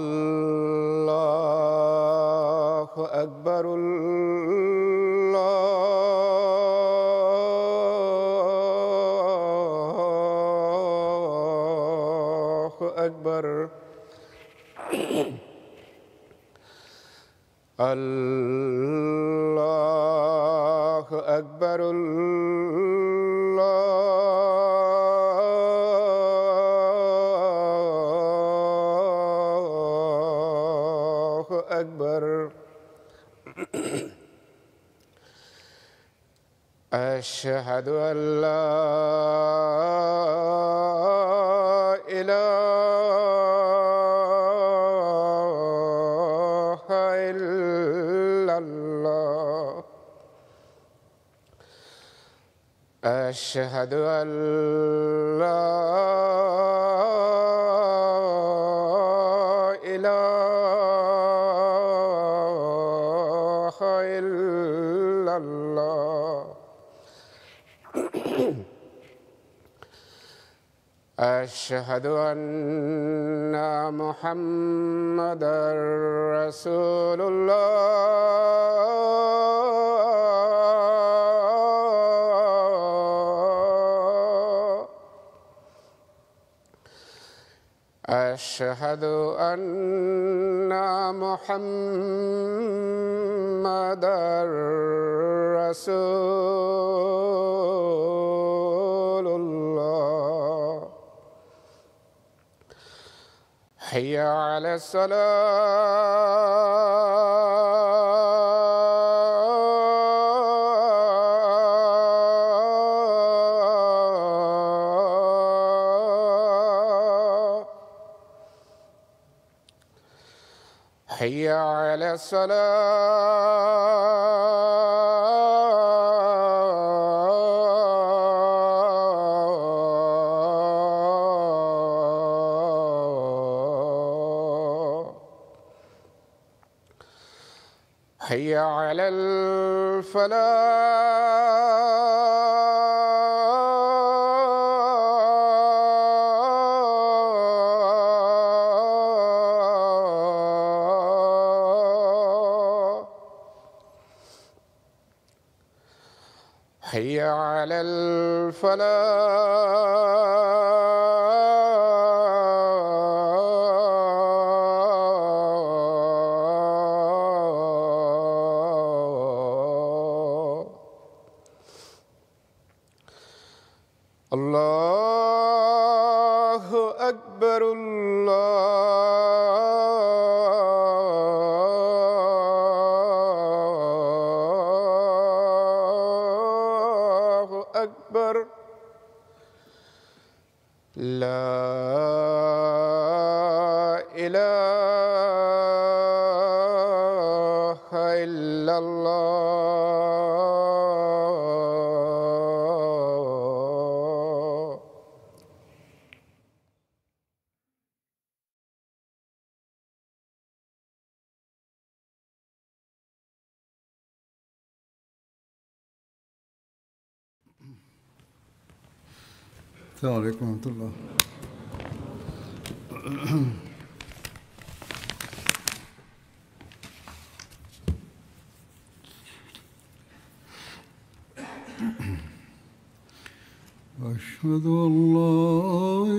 الله أكبر الله أكبر الله أكبر الله أكبر أشهد أن لا إله إلا الله أشهد أن لا إله إلا الله أشهد أن محمدًا رسول الله أشهد أن محمدًا رسول الله حي على الصلاة حي على الصلاة حي على الفلاح حي على الفلاح الله أكبر الله أكبر لا إله إلا الله السلام عليكم ورحمة الله. أشهد أن لا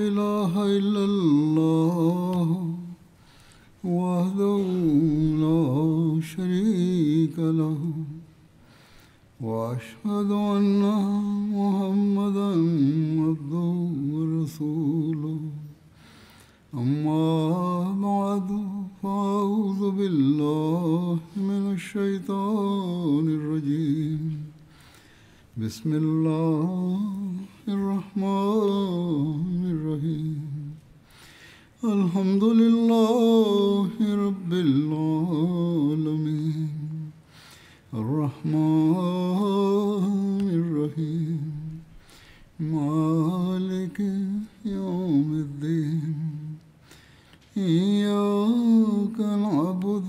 إله إلا الله وحده لا شريك له وأشهد أن محمدًا عبده ورسوله أما بعد فأعوذ بالله من الشيطان الرجيم بسم الله الرحمن الرحيم الحمد لله رب العالمين الرحمن الرحيم مالك يوم الدين إياك نعبد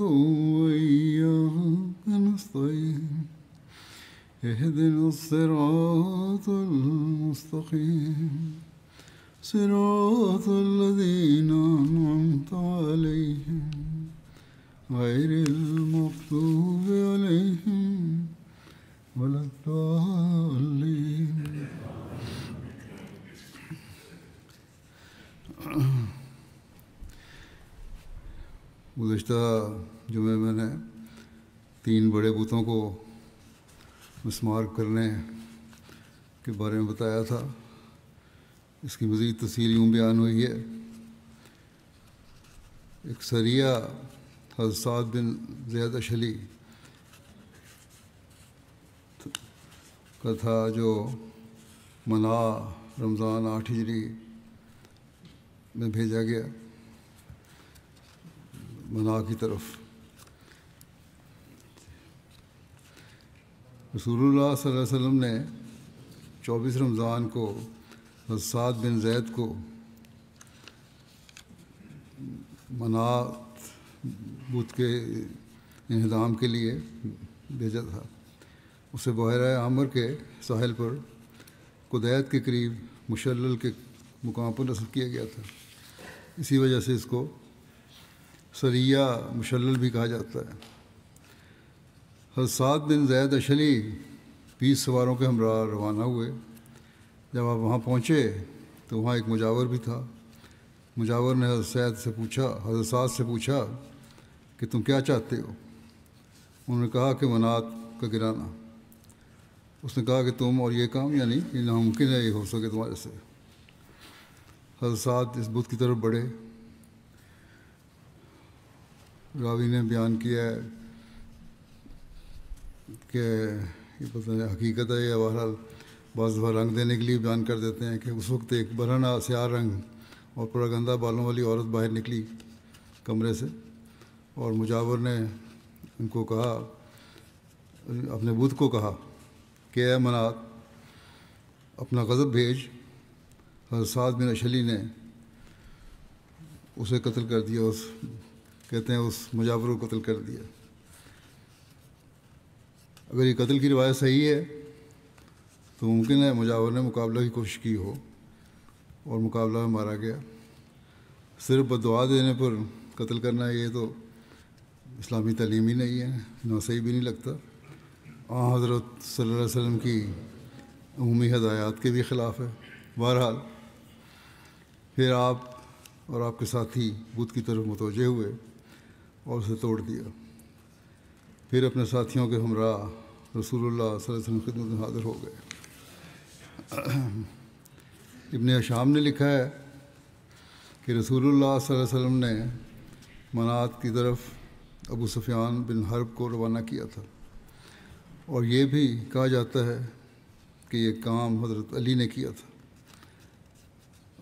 المستقيم صراط الذين أنعمت عليهم غير المغضوب عليهم ولا الضالين. گزشتہ جمعے میں نے 3 بڑے بتوں کو مسمار کرنے کے بارے میں بتایا تھا. اس کی مزید تفصیل یوں بیان ہوئی ہے. ایک سریہ حضرت سعد بن زید اشہلی کا تھا جو منع رمضان 8 ہجری میں بھیجا گیا منع کی طرف. رسول اللہ صلی اللہ علیہ وسلم نے 24 رمضان کو حضرت سعد بن زید کو منات بت کے انہدام کے لیے بھیجا تھا. اسے بحیرہ عامر کے ساحل پر قدیت کے قریب مشلل کے مقام پر نصب کیا گیا تھا. اسی وجہ سے اس کو سریہ مشلل بھی کہا جاتا ہے. حضرت سعد بن زید اشہلی 20 سواروں کے ہمراہ روانہ ہوئے. جب آپ وہاں پہنچے تو وہاں ایک مجاور بھی تھا. مجاور نے حضرت سعد سے پوچھا کہ تم کیا چاہتے ہو؟ انہوں نے کہا کہ منات کا گرانا. اس نے کہا کہ تم اور یہ کام یعنی یہ ناممکن ہے یہ ہو سکے تمہارے سے. حضرت سعد اس بت کی طرف بڑھے. راوی نے بیان کیا ہے کہ یہ پتہ نہیں حقیقت ہے یا بہرحال بعض دفعہ رنگ دینے کے لیے بیان کر دیتے ہیں کہ اس وقت ایک برہنہ سیاہ رنگ اور پراگندہ بالوں والی عورت باہر نکلی کمرے سے اور مجاور نے ان کو کہا اپنے بت کو کہا کہ اے منات اپنا غضب بھیج. حضرت سعد بن اشہلی نے اسے قتل کر دیا. کہتے ہیں اس مجاور کو قتل کر دیا. اگر یہ قتل کی روایت صحیح ہے تو ممکن ہے مجاور نے مقابلہ کی کوشش کی ہو اور مقابلہ میں مارا گیا. صرف بددعا دینے پر قتل کرنا یہ تو اسلامی تعلیم ہی نہیں ہے، نہ صحیح بھی نہیں لگتا. حضرت صلی اللہ علیہ وسلم کی عمومی ہدایات کے بھی خلاف ہے. بہرحال پھر آپ اور آپ کے ساتھی بت کی طرف متوجہ ہوئے اور اسے توڑ دیا. پھر اپنے ساتھیوں کے ہمراہ رسول اللہ صلی اللہ علیہ وسلم خدمت میں حاضر ہو گئے. ابن ہشام نے لکھا ہے کہ رسول اللہ صلی اللہ علیہ وسلم نے منات کی طرف ابو سفیان بن حرب کو روانہ کیا تھا. اور یہ بھی کہا جاتا ہے کہ یہ کام حضرت علی نے کیا تھا.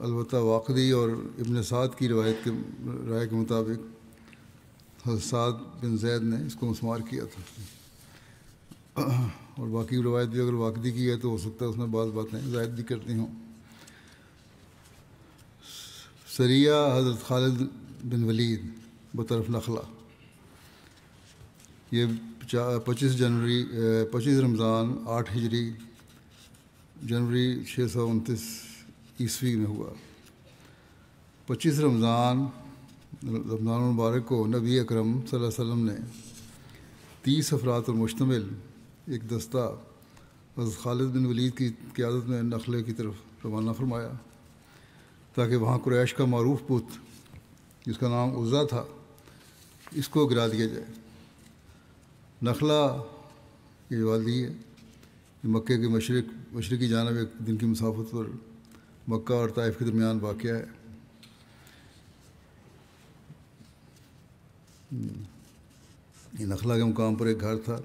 البتہ واقدی اور ابن سعد کی روایت کے رائے کے مطابق حضرت سعد بن زید نے اس کو مسمار کیا تھا. اور باقی روایت بھی اگر واقدی کی ہے تو ہو سکتا ہے اس میں بعض باتیں زائد بھی کرتی ہوں. سریہ حضرت خالد بن ولید بطرف نخلا. یہ 25 رمضان 8 ہجری جنوری 629 عیسوی میں ہوا. 25 رمضان المبارک کو نبی اکرم صلی اللہ علیہ وسلم نے 30 افراد پر مشتمل ایک دستہ حضرت خالد بن ولید کی قیادت میں نخلے کی طرف روانہ فرمایا تاکہ وہاں قریش کا معروف بت جس کا نام عزا تھا اس کو گرا دیا جائے. نخلا یہ وادی ہے مکے کے مشرقی جانب ایک دن کی مسافت پر مکہ اور طائف کے درمیان واقع ہے. یہ نخلا کے مقام پر ایک گھر تھا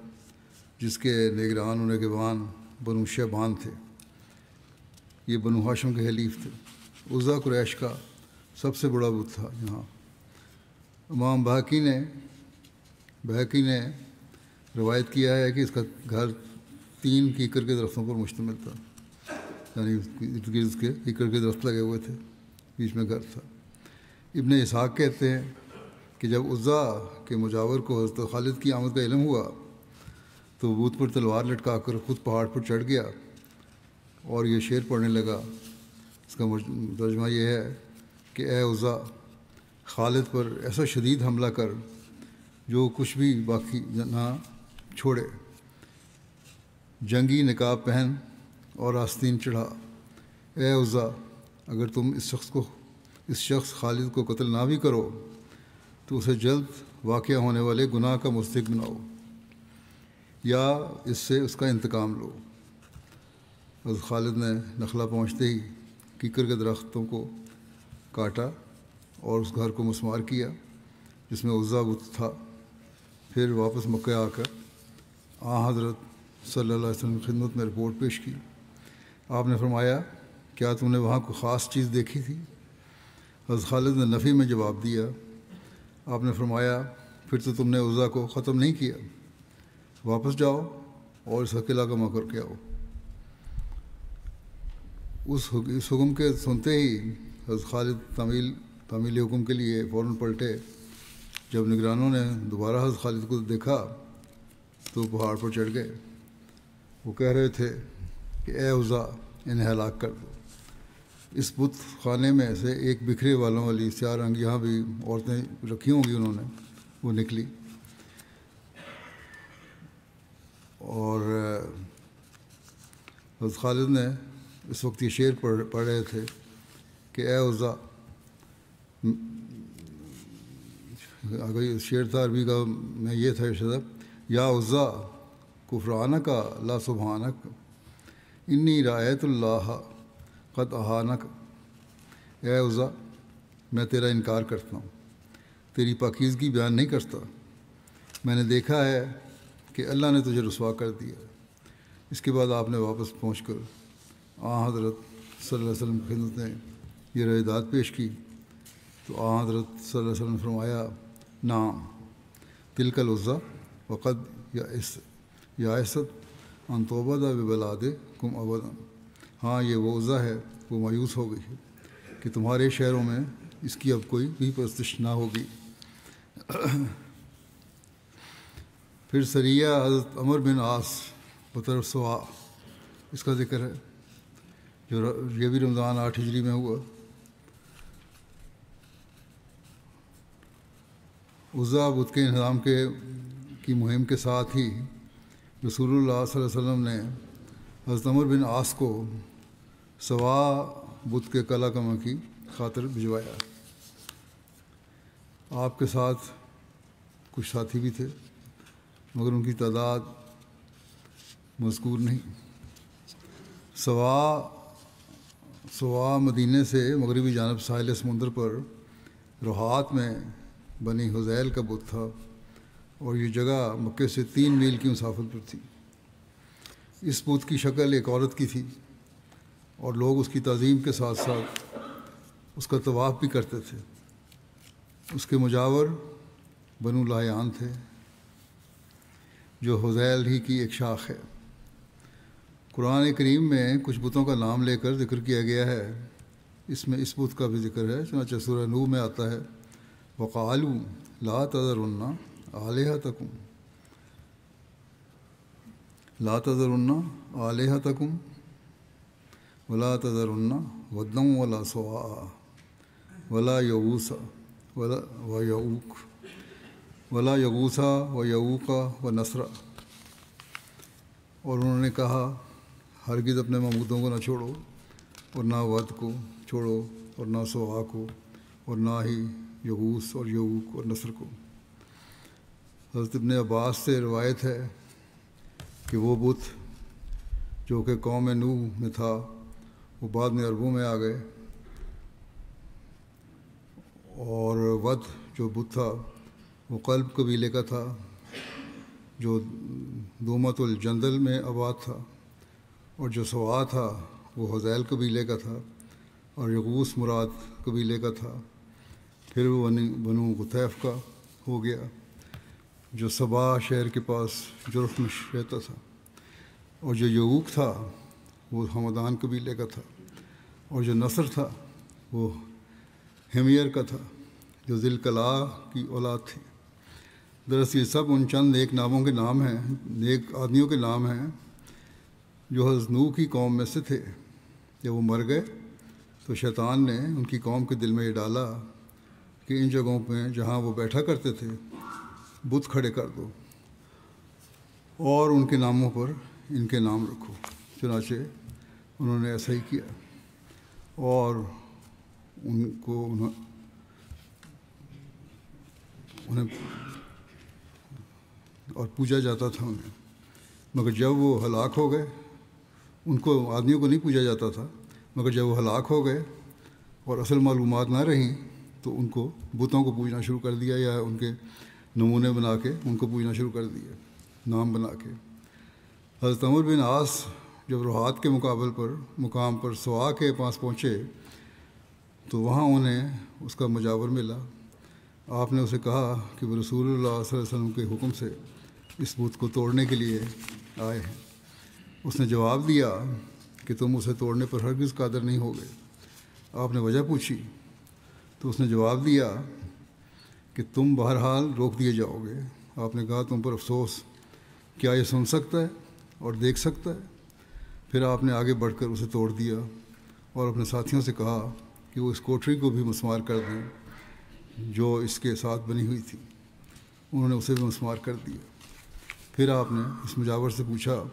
جس کے نگران و نگہبان بنو شیبان تھے. یہ بنو ہاشم کے حلیف تھے. عزا قریش کا سب سے بڑا بت تھا. یہاں امام بہقی نے روایت کیا ہے کہ اس کا گھر 3 کیکر کے درختوں پر مشتمل تھا. یعنی ارد گرد کے کیکر کے درخت لگے ہوئے تھے، بیچ میں گھر تھا. ابن اسحاق کہتے ہیں کہ جب عزا کے مجاور کو حضرت خالد کی آمد کا علم ہوا تو بت پر تلوار لٹکا کر خود پہاڑ پر چڑھ گیا اور یہ شعر پڑھنے لگا. اس کا ترجمہ یہ ہے کہ اے عزا، خالد پر ایسا شدید حملہ کر جو کچھ بھی باقی نہ چھوڑے. جنگی نقاب پہن اور آستین چڑھا. اے عزا، اگر تم اس شخص خالد کو قتل نہ بھی کرو تو اسے جلد واقع ہونے والے گناہ کا مستحق بناؤ یا اس سے اس کا انتقام لو. حضرت خالد نے نخلا پہنچتے ہی کیکر کے درختوں کو کاٹا اور اس گھر کو مسمار کیا جس میں عزا بت تھا. پھر واپس مکہ آ کر حضرت صلی اللہ علیہ وسلم کی خدمت میں رپورٹ پیش کی. آپ نے فرمایا، کیا تم نے وہاں کوئی خاص چیز دیکھی تھی؟ حضرت خالد نے نفی میں جواب دیا. آپ نے فرمایا، پھر تو تم نے عزا کو ختم نہیں کیا. واپس جاؤ اور اس کا قلعہ کما کر کے آؤ. اس حکم کے سنتے ہی حضرت خالد تعمیل حکم کے لیے فوراً پلٹے. جب نگرانوں نے دوبارہ حضرت خالد کو دیکھا تو پہاڑ پر چڑھ گئے. وہ کہہ رہے تھے کہ اے عزا، انہیں ہلاک کر دو. اس بت خانے میں سے ایک بکھرے والوں والی سیاہ رنگ، یہاں بھی عورتیں رکھی ہوں گی انہوں نے، وہ نکلی اور حضرت خالد نے اس وقت یہ شعر پڑھ رہے تھے کہ اے عزا. اگر یہ شعر تھا عربی کا میں یہ تھا ارشاد، یا عزا کفرانک لا سبحانک انی رأیت اللہ قد احانک. اے عزا، میں تیرا انکار کرتا ہوں، تیری پاکیزگی بیان نہیں کرتا. میں نے دیکھا ہے کہ اللہ نے تجھے رسوا کر دیا. اس کے بعد آپ نے واپس پہنچ کر حضرت صلی اللہ علیہ وسلم کی خدمت میں یہ رضایت پیش کی تو حضرت صلی اللہ علیہ وسلم نے فرمایا، نعم تلک العزا وقد یائست ان توبد ببلادکم ابدا. ہاں، یہ وہ عزا ہے، وہ مایوس ہو گئی ہے کہ تمہارے شہروں میں اس کی اب کوئی بھی پرستش نہ ہوگی. پھر سریہ حضرت عمر بن عاص بطرف سوا، اس کا ذکر ہے، جو یہ بھی رمضان 8 ہجری میں ہوا. عزا بت کے انہدام کی مہم کے ساتھ ہی رسول اللہ صلی اللہ علیہ وسلم نے حضرت عمر بن عاص کو سوا بت کے قلعہ کما کی خاطر بھجوایا. آپ کے ساتھ کچھ ساتھی بھی تھے مگر ان کی تعداد مذکور نہیں. سوا مدینے سے مغربی جانب ساحل سمندر پر روحات میں بنی حذیل کا بت تھا اور یہ جگہ مکے سے 3 میل کی مسافت پر تھی. اس بت کی شکل ایک عورت کی تھی اور لوگ اس کی تعظیم کے ساتھ ساتھ اس کا طواف بھی کرتے تھے. اس کے مجاور بنو لایان تھے جو حذیل ہی کی ایک شاخ ہے. قرآن کریم میں کچھ بتوں کا نام لے کر ذکر کیا گیا ہے. اس میں اس بت کا بھی ذکر ہے. چنانچہ سورہ نوح میں آتا ہے، وَقَالُوا لَا تَذَرُنَّ آلِهَتَكُمْ لَا تَذَرُنَّ آلِهَتَكُمْ وَلَا تَذَرُنَّ وَدًّا وَلَا سُوَاعًا وَلَا يَغُوثَ وَيَعُوقَ وَنَسْرًا. اور انہوں نے کہا، ہرگز اپنے معبودوں کو نہ چھوڑو اور نہ ود کو چھوڑو اور نہ سوا کو اور نہ ہی یغوث اور یعوق اور نصر کو. حضرت ابن عباس سے روایت ہے کہ وہ بت جو کہ قوم نوح میں تھا وہ بعد میں عربوں میں آ گئے، اور ود جو بت تھا وہ قلب قبیلے کا تھا جو دومت الجندل میں آباد تھا، اور جو سوا تھا وہ حذیل قبیلے کا تھا، اور یغوث مراد قبیلے کا تھا. پھر وہ بنو غطیف کا ہو گیا جو سبا شہر کے پاس جرف میں رہتا تھا، اور جو یعوق تھا وہ حمدان قبیلے کا تھا، اور جو نصر تھا وہ ہمیر کا تھا جو ذی القلاع کی اولاد تھی. دراصل یہ سب ان چند نیک ناموں کے نام ہیں، نیک آدمیوں کے نام ہیں جو حضرت نوح کی قوم میں سے تھے، جب وہ مر گئے تو شیطان نے ان کی قوم کے دل میں یہ ڈالا کہ ان جگہوں پہ جہاں وہ بیٹھا کرتے تھے بت کھڑے کر دو اور ان کے ناموں پر ان کے نام رکھو۔ چنانچہ انہوں نے ایسا ہی کیا اور انہیں اور پوجا جاتا تھا انہیں، مگر جب وہ ہلاک ہو گئے، ان کو آدمیوں کو نہیں پوجا جاتا تھا، مگر جب وہ ہلاک ہو گئے اور اصل معلومات نہ رہیں تو ان کو بتوں کو پوجنا شروع کر دیا، یا ان کے نمونے بنا کے ان کو پوجنا شروع کر دیا، نام بنا کے۔ حضرت عمرو بن عاص جب روحات کے مقام پر سوا کے پاس پہنچے تو وہاں انہیں اس کا مجاور ملا۔ آپ نے اسے کہا کہ وہ رسول اللہ صلی اللہ علیہ وسلم کے حکم سے اس بت کو توڑنے کے لیے آئے ہیں۔ اس نے جواب دیا کہ تم اسے توڑنے پر ہرگز قادر نہیں ہوگے۔ آپ نے وجہ پوچھی تو اس نے جواب دیا کہ تم بہرحال روک دیے جاؤ گے۔ آپ نے کہا تم پر افسوس، کیا یہ سن سکتا ہے اور دیکھ سکتا ہے؟ پھر آپ نے آگے بڑھ کر اسے توڑ دیا اور اپنے ساتھیوں سے کہا کہ وہ اس کوٹری کو بھی مسمار کر دیں جو اس کے ساتھ بنی ہوئی تھی۔ انہوں نے اسے بھی مسمار کر دیا۔ پھر آپ نے اس مجاور سے پوچھا،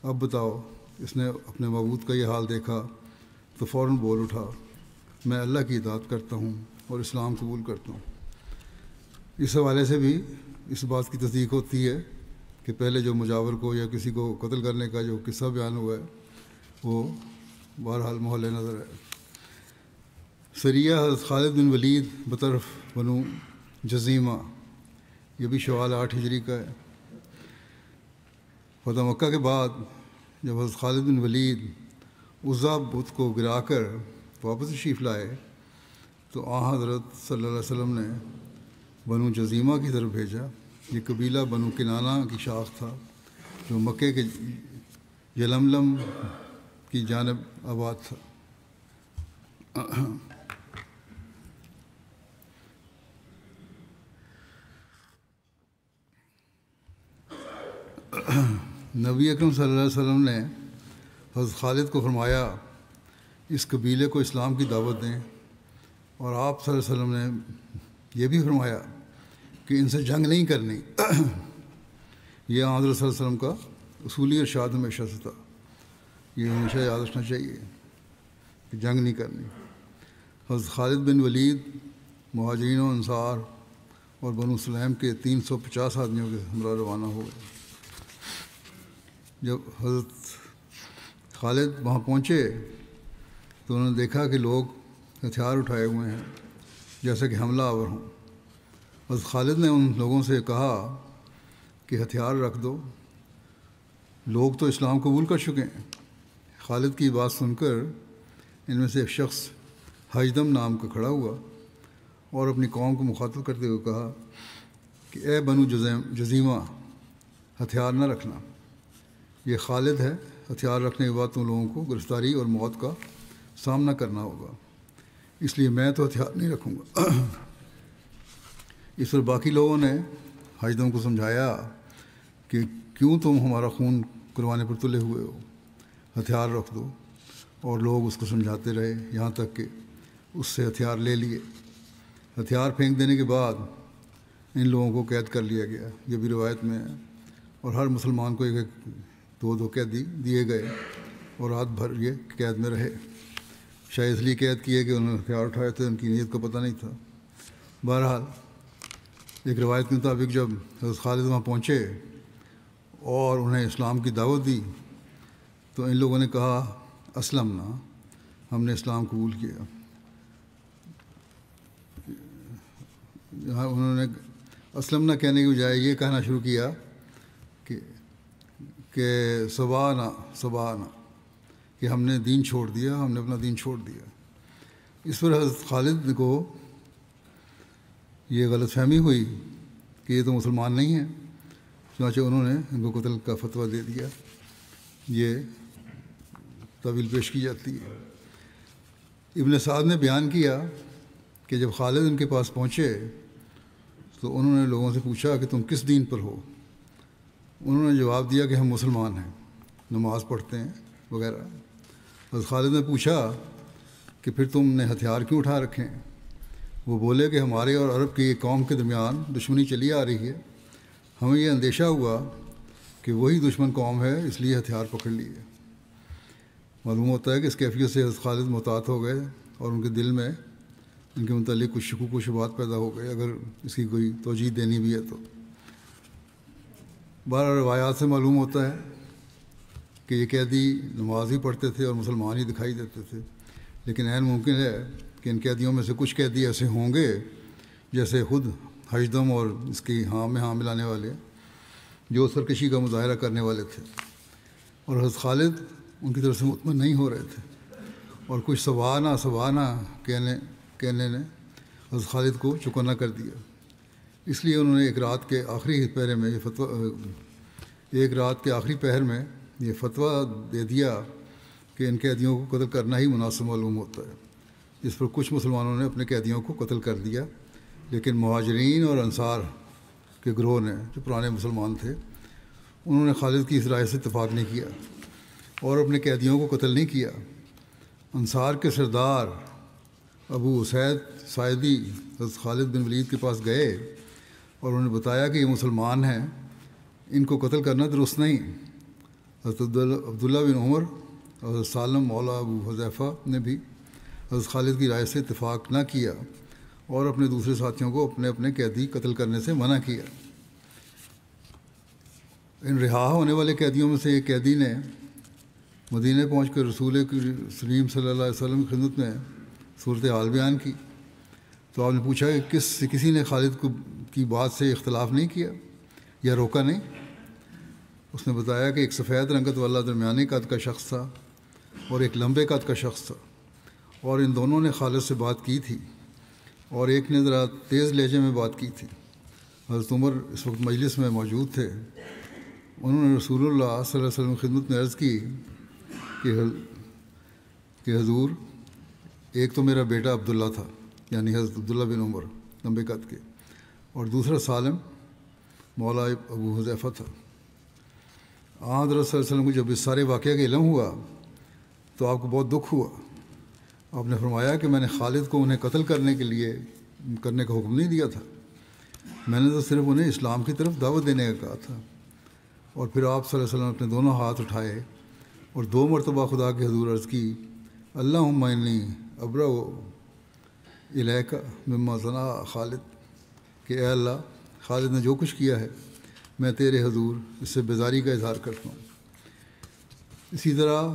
اب بتاؤ۔ اس نے اپنے معبود کا یہ حال دیکھا تو فوراً بول اٹھا، میں اللہ کی اطاعت کرتا ہوں اور اسلام قبول کرتا ہوں۔ اس حوالے سے بھی اس بات کی تصدیق ہوتی ہے کہ پہلے جو مجاور کو یا کسی کو قتل کرنے کا جو قصہ بیان ہوا ہے وہ بہرحال محل نظر ہے۔ سریہ حضرت خالد بن ولید بطرف بنو جزیمہ، یہ بھی شوال 8 ہجری کا ہے۔ فتح مکہ کے بعد جب حضرت خالد بن ولید عزا بت کو گرا کر واپس تشریف لائے تو حضرت صلی اللہ علیہ وسلم نے بنو جزیمہ کی طرف بھیجا۔ یہ قبیلہ بنو کنانہ کی شاخ تھا جو مکے کے یلملم کی جانب آباد تھا۔ نبی اکرم صلی اللہ علیہ وسلم نے حضرت خالد کو فرمایا اس قبیلے کو اسلام کی دعوت دیں، اور آپ صلی اللہ علیہ وسلم نے یہ بھی فرمایا کہ ان سے جنگ نہیں کرنی۔ یہ حضرت صلی اللہ علیہ وسلم کا اصولی ارشاد ہمیشہ سے تھا، یہ ہمیشہ یاد رکھنا چاہیے کہ جنگ نہیں کرنی۔ حضرت خالد بن ولید مہاجرین و انصار اور بنو سلیم کے 350 آدمیوں کے ہمراہ روانہ ہوئے۔ جب حضرت خالد وہاں پہنچے تو انہوں نے دیکھا کہ لوگ ہتھیار اٹھائے ہوئے ہیں جیسے کہ حملہ آور ہوں۔ حضرت خالد نے ان لوگوں سے کہا کہ ہتھیار رکھ دو، لوگ تو اسلام قبول کر چکے ہیں۔ خالد کی بات سن کر ان میں سے ایک شخص حجدم نام کا کھڑا ہوا اور اپنی قوم کو مخاطب کرتے ہوئے کہا کہ اے بنو جزیمہ، ہتھیار نہ رکھنا، یہ خالد ہے، ہتھیار رکھنے کے بعد تم لوگوں کو گرفتاری اور موت کا سامنا کرنا ہوگا، اس لیے میں تو ہتھیار نہیں رکھوں گا۔ اس پر باقی لوگوں نے حجدم کو سمجھایا کہ کیوں تم ہمارا خون کروانے پر تلے ہوئے ہو، ہتھیار رکھ دو، اور لوگ اس کو سمجھاتے رہے یہاں تک کہ اس سے ہتھیار لے لیے۔ ہتھیار پھینک دینے کے بعد ان لوگوں کو قید کر لیا گیا، یہ بھی روایت میں ہے، اور ہر مسلمان کو ایک دو قیدی دیے گئے اور رات بھر یہ قید میں رہے۔ شاید اس لیے قید کیے کہ انہوں نے ہتھیار اٹھائے تھے، ان کی نیت کو پتہ نہیں تھا۔ بہرحال ایک روایت کے مطابق جب حضرت خالد وہاں پہنچے اور انہیں اسلام کی دعوت دی تو ان لوگوں نے کہا اسلمنا، ہم نے اسلام قبول کیا۔ انہوں نے اسلمنا کہنے کے بجائے یہ کہنا شروع کیا کہ سبانا، کہ ہم نے دین چھوڑ دیا، ہم نے اپنا دین چھوڑ دیا۔ اس پر حضرت خالد کو یہ غلط فہمی ہوئی کہ یہ تو مسلمان نہیں ہیں، چنانچہ انہوں نے ان کو قتل کا فتویٰ دے دیا۔ یہ طویل پیش کی جاتی ہے۔ ابن سعد نے بیان کیا کہ جب خالد ان کے پاس پہنچے تو انہوں نے لوگوں سے پوچھا کہ تم کس دین پر ہو؟ انہوں نے جواب دیا کہ ہم مسلمان ہیں۔ نماز پڑھتے ہیں وغیرہ۔ حضرت خالد نے پوچھا کہ پھر تم نے ہتھیار کیوں اٹھا رکھے ہیں؟ وہ بولے کہ ہمارے اور عرب کی ایک قوم کے درمیان دشمنی چلی آ رہی ہے، ہمیں یہ اندیشہ ہوا کہ وہی دشمن قوم ہے، اس لیے ہتھیار پکڑ لیے۔ معلوم ہوتا ہے کہ اس کیفیت سے حضرت خالد محتاط ہو گئے اور ان کے دل میں ان کے متعلق کچھ شکوک و شبہات پیدا ہو گئے، اگر اس کی کوئی توجیہ دینی بھی ہے تو۔ بارہ روایات سے معلوم ہوتا ہے کہ یہ قیدی نماز ہی پڑھتے تھے اور مسلمان ہی دکھائی دیتے تھے، لیکن عین ممکن ہے کہ ان قیدیوں میں سے کچھ قیدی ایسے ہوں گے جیسے خود حشدم اور اس کی ہاں میں ہاں ملانے والے، جو سرکشی کا مظاہرہ کرنے والے تھے، اور حضرت خالد ان کی طرف سے مطمئن نہیں ہو رہے تھے، اور کچھ سوانہ کہنے نے حضرت خالد کو چکنا کر دیا۔ اس لیے انہوں نے ایک رات کے آخری پہر میں یہ فتویٰ دے دیا کہ ان قیدیوں کو قتل کرنا ہی مناسب معلوم ہوتا ہے، جس پر کچھ مسلمانوں نے اپنے قیدیوں کو قتل کر دیا، لیکن مہاجرین اور انصار کے گروہ نے جو پرانے مسلمان تھے انہوں نے خالد کی اس رائے سے اتفاق نہیں کیا اور اپنے قیدیوں کو قتل نہیں کیا۔ انصار کے سردار ابو اسید ساعدی حضرت خالد بن ولید کے پاس گئے اور انہوں نے بتایا کہ یہ مسلمان ہیں، ان کو قتل کرنا درست نہیں۔ حضرت عبداللہ بن عمر اور حضرت سالم مولا ابو حذیفہ نے بھی حضرت خالد کی رائے سے اتفاق نہ کیا اور اپنے دوسرے ساتھیوں کو اپنے اپنے قیدی قتل کرنے سے منع کیا۔ ان رہا ہونے والے قیدیوں میں سے ایک قیدی نے مدینہ پہنچ کر رسول کریم صلی اللہ علیہ وسلم کی خدمت میں صورتحال بیان کی، تو آپ نے پوچھا کہ کسی نے خالد کی بات سے اختلاف نہیں کیا یا روکا نہیں؟ اس نے بتایا کہ ایک سفید رنگت والا درمیانی قد کا شخص تھا اور ایک لمبے قد کا شخص تھا، اور ان دونوں نے خالد سے بات کی تھی، اور ایک نے ذرا تیز لہجے میں بات کی تھی۔ حضرت عمر اس وقت مجلس میں موجود تھے۔ انہوں نے رسول اللہ صلی اللہ علیہ وسلم کی خدمت میں عرض کی کہ حضور، ایک تو میرا بیٹا عبداللہ تھا، یعنی حضرت عبداللہ بن عمر لمبے قد کے، اور دوسرا سالم مولا ابو حذیفہ تھا۔ حضرت صلی اللہ علیہ وسلم کو جب اس سارے واقعے کا علم ہوا تو آپ کو بہت دکھ ہوا۔ آپ نے فرمایا کہ میں نے خالد کو انہیں قتل کرنے کا حکم نہیں دیا تھا، میں نے تو صرف انہیں اسلام کی طرف دعوت دینے کا کہا تھا۔ اور پھر آپ صلی اللہ علیہ وسلم نے اپنے دونوں ہاتھ اٹھائے اور 2 مرتبہ خدا کے حضور عرض کی، اللہم انی ابرأ الیک مما صنع خالد، کہ اے اللہ، خالد نے جو کچھ کیا ہے میں تیرے حضور اس سے بیزاری کا اظہار کرتا ہوں۔ اسی طرح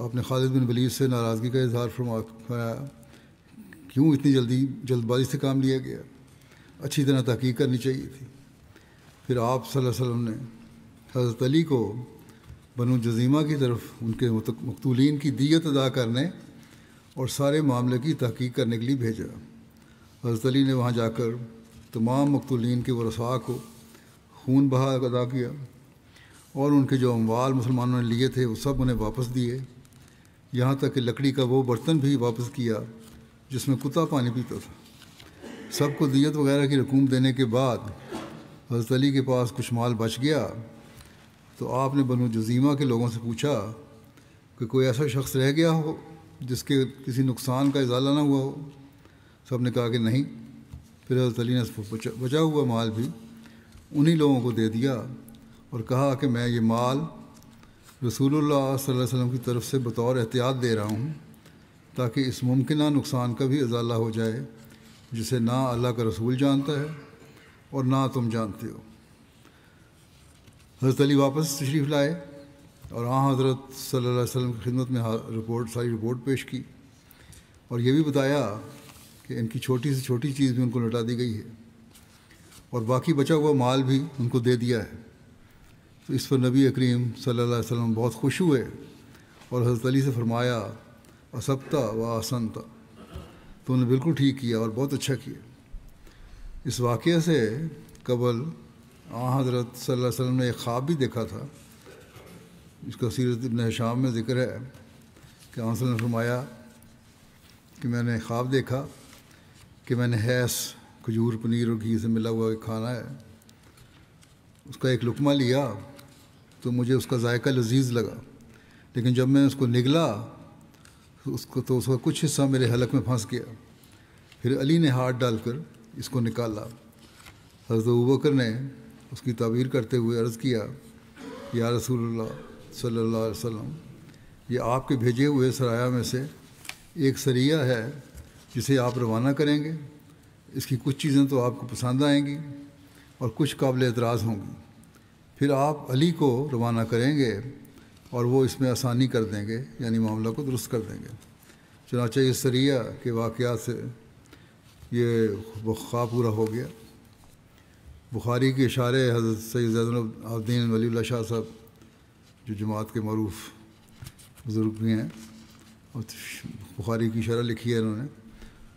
آپ نے خالد بن ولید سے ناراضگی کا اظہار فرمایا، کیوں اتنی جلد بازی سے کام لیا گیا، اچھی طرح تحقیق کرنی چاہیے تھی۔ پھر آپ صلی اللہ علیہ وسلم نے حضرت علی کو بنو جزیمہ کی طرف ان کے مقتولین کی دیت ادا کرنے اور سارے معاملے کی تحقیق کرنے کے لیے بھیجا۔ حضرت علی نے وہاں جا کر تمام مقتولین کے ورثاء کو خون بہا ادا کیا، اور ان کے جو اموال مسلمانوں نے لیے تھے وہ سب انہیں واپس دیے، یہاں تک کہ لکڑی کا وہ برتن بھی واپس کیا جس میں کتا پانی پیتا تھا۔ سب کو دیت وغیرہ کی رقوم دینے کے بعد حضرت علی کے پاس کچھ مال بچ گیا، تو آپ نے بنو جزیمہ کے لوگوں سے پوچھا کہ کوئی ایسا شخص رہ گیا ہو جس کے کسی نقصان کا ازالہ نہ ہوا ہو؟ سب نے کہا کہ نہیں۔ پھر حضرت علی نے بچا ہوا مال بھی انہی لوگوں کو دے دیا اور کہا کہ میں یہ مال رسول اللہ صلی اللہ علیہ وسلم کی طرف سے بطور احتیاط دے رہا ہوں، تاکہ اس ممکنہ نقصان کا بھی ازالہ ہو جائے جسے نہ اللہ کا رسول جانتا ہے اور نہ تم جانتے ہو۔ حضرت علی واپس تشریف لائے اور حضرت صلی اللہ علیہ وسلم کی خدمت میں ساری رپورٹ پیش کی، اور یہ بھی بتایا کہ ان کی چھوٹی سے چھوٹی چیز بھی ان کو لوٹا دی گئی ہے، اور باقی بچا ہوا مال بھی ان کو دے دیا ہے۔ تو اس پر نبی کریم صلی اللہ علیہ وسلم بہت خوش ہوئے اور حضرت علی سے فرمایا، اصبتا و احسنتا، تو انہوں نے بالکل ٹھیک کیا اور بہت اچھا کیا۔ اس واقعے سے قبل حضرت صلی اللہ علیہ وسلم نے ایک خواب بھی دیکھا تھا، اس کا سیرت ابن ہشام میں ذکر ہے کہ آپ نے فرمایا کہ میں نے خواب دیکھا کہ میں نے حیث کھجور پنیر اور گھی سے ملا ہوا ایک کھانا ہے، اس کا ایک لقمہ لیا تو مجھے اس کا ذائقہ لذیذ لگا، لیکن جب میں اس کو نگلا تو اس کا کچھ حصہ میرے حلق میں پھنس گیا۔ پھر علی نے ہاتھ ڈال کر اس کو نکالا۔ حضرت ابوبکر نے اس کی تعبیر کرتے ہوئے عرض کیا، یا رسول اللہ صلی اللہ علیہ وسلم، یہ آپ کے بھیجے ہوئے سرایہ میں سے ایک سریہ ہے جسے آپ روانہ کریں گے۔ اس کی کچھ چیزیں تو آپ کو پسند آئیں گی اور کچھ قابل اعتراض ہوں گی، پھر آپ علی کو روانہ کریں گے اور وہ اس میں آسانی کر دیں گے، یعنی معاملہ کو درست کر دیں گے۔ چنانچہ اس سریہ کے واقعات سے یہ خواب پورا ہو گیا۔ بخاری کے اشارے حضرت سید زید العابدین ولی اللہ شاہ صاحب، جو جماعت کے معروف بزرگ بھی ہیں، اور بخاری کی شرح لکھی ہے انہوں نے،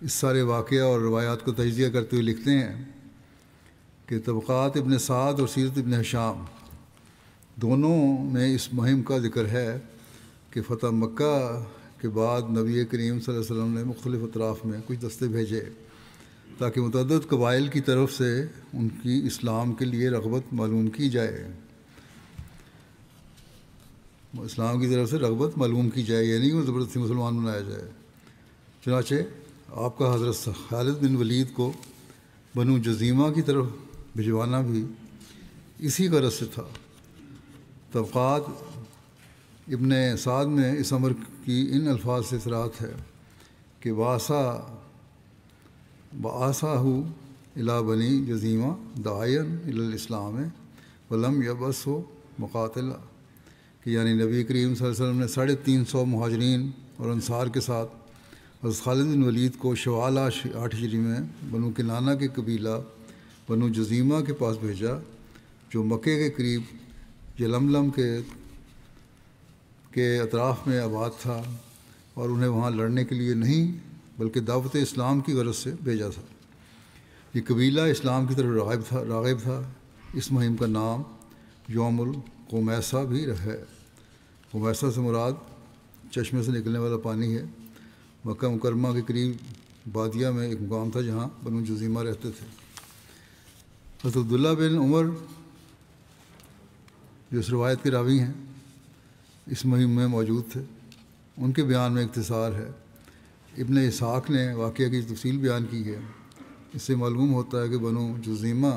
اس سارے واقعہ اور روایات کو تجزیہ کرتے ہوئے لکھتے ہیں کہ طبقات ابن سعد اور سیرت ابن ہشام دونوں میں اس مہم کا ذکر ہے کہ فتح مکہ کے بعد نبی کریم صلی اللہ علیہ وسلم نے مختلف اطراف میں کچھ دستے بھیجے تاکہ متعدد قبائل کی طرف سے ان کی اسلام کے لیے رغبت معلوم کی جائے، اسلام کی طرف سے رغبت معلوم کی جائے، یعنی کہ زبردستی مسلمان بنایا جائے۔ چنانچہ آپ کا حضرت خالد بن ولید کو بنو جزیمہ کی طرف بھجوانا بھی اسی غرض سے تھا۔ طبقات ابن سعد میں اس امر کی ان الفاظ سے صراحت ہے کہ بآساہ الی بنی جزیمہ داعیا الی الاسلام ولم یبعث مقاتلا، کہ یعنی نبی کریم صلی اللہ علیہ وسلم نے 350 مہاجرین اور انصار کے ساتھ حضرت خالد بن ولید کو شوال 8 ہجری میں بنو کنانہ کے قبیلہ بنو جزیمہ کے پاس بھیجا، جو مکے کے قریب یلملم کے اطراف میں آباد تھا، اور انہیں وہاں لڑنے کے لیے نہیں بلکہ دعوت اسلام کی غرض سے بھیجا تھا۔ یہ قبیلہ اسلام کی طرف راغب تھا۔ اس مہم کا نام یوم القمیصہ بھی ہے۔ قمیصہ سے مراد چشمے سے نکلنے والا پانی ہے۔ مکہ مکرمہ کے قریب بادیہ میں ایک مقام تھا جہاں بنو جزیمہ رہتے تھے۔ حضرت عبداللہ بن عمر جو اس روایت کے راوی ہیں، اس مہم میں موجود تھے۔ ان کے بیان میں اختصار ہے۔ ابن اسحاق نے واقعہ کی تفصیل بیان کی ہے۔ اس سے معلوم ہوتا ہے کہ بنو جزیمہ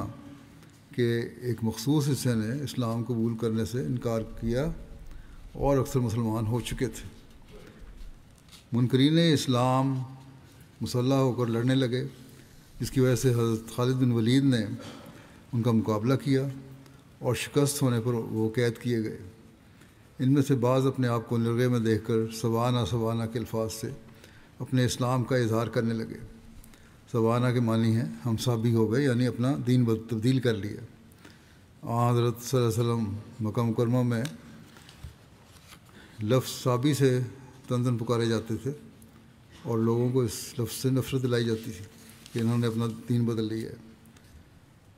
کے ایک مخصوص حصے نے اسلام قبول کرنے سے انکار کیا اور اکثر مسلمان ہو چکے تھے۔ منکرین اسلام مسلح ہو کر لڑنے لگے، جس کی وجہ سے حضرت خالد بن ولید نے ان کا مقابلہ کیا اور شکست ہونے پر وہ قید کیے گئے۔ ان میں سے بعض اپنے آپ کو نرغے میں دیکھ کر سبانہ سبانہ کے الفاظ سے اپنے اسلام کا اظہار کرنے لگے۔ سبانہ کے معنی ہیں ہم صابی ہو گئے، یعنی اپنا دین تبدیل کر لیا۔ حضرت صلی اللہ علیہ وسلم مکہ مکرمہ میں لفظ صابی سے تنزن پکارے جاتے تھے اور لوگوں کو اس لفظ سے نفرت دلائی جاتی تھی کہ انہوں نے اپنا دین بدل لیا ہے۔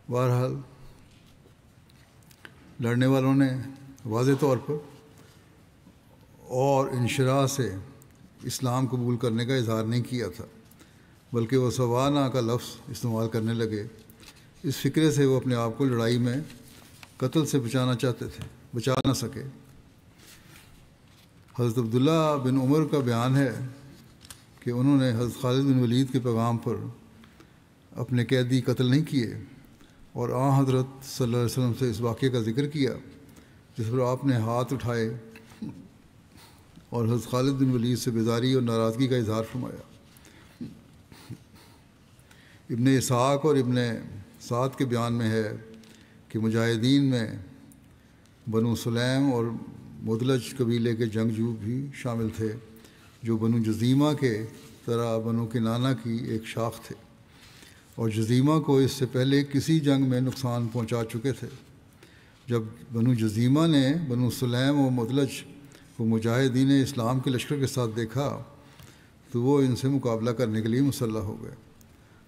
بہرحال لڑنے والوں نے واضح طور پر اور انشراح سے اسلام قبول کرنے کا اظہار نہیں کیا تھا، بلکہ وہ سوانہ کا لفظ استعمال کرنے لگے۔ اس فکرے سے وہ اپنے آپ کو لڑائی میں قتل سے بچانا چاہتے تھے، بچا نہ سکے۔ حضرت عبداللہ بن عمر کا بیان ہے کہ انہوں نے حضرت خالد بن ولید کے پیغام پر اپنے قیدی قتل نہیں کیے، اور حضرت صلی اللہ علیہ وسلم سے اس واقعے کا ذکر کیا جس پر آپ نے ہاتھ اٹھائے اور حضرت خالد بن ولید سے بیزاری اور ناراضگی کا اظہار فرمایا۔ ابن اسحاق اور ابن سعد کے بیان میں ہے کہ مجاہدین میں بنو سلیم اور مدلج قبیلے کے جنگجو بھی شامل تھے، جو بنو جزیمہ کے طرح بنو کنانہ کی ایک شاخ تھے، اور جزیمہ کو اس سے پہلے کسی جنگ میں نقصان پہنچا چکے تھے۔ جب بنو جزیمہ نے بنو سلیم و مدلج کو مجاہدین اسلام کے لشکر کے ساتھ دیکھا تو وہ ان سے مقابلہ کرنے کے لیے مسلح ہو گئے۔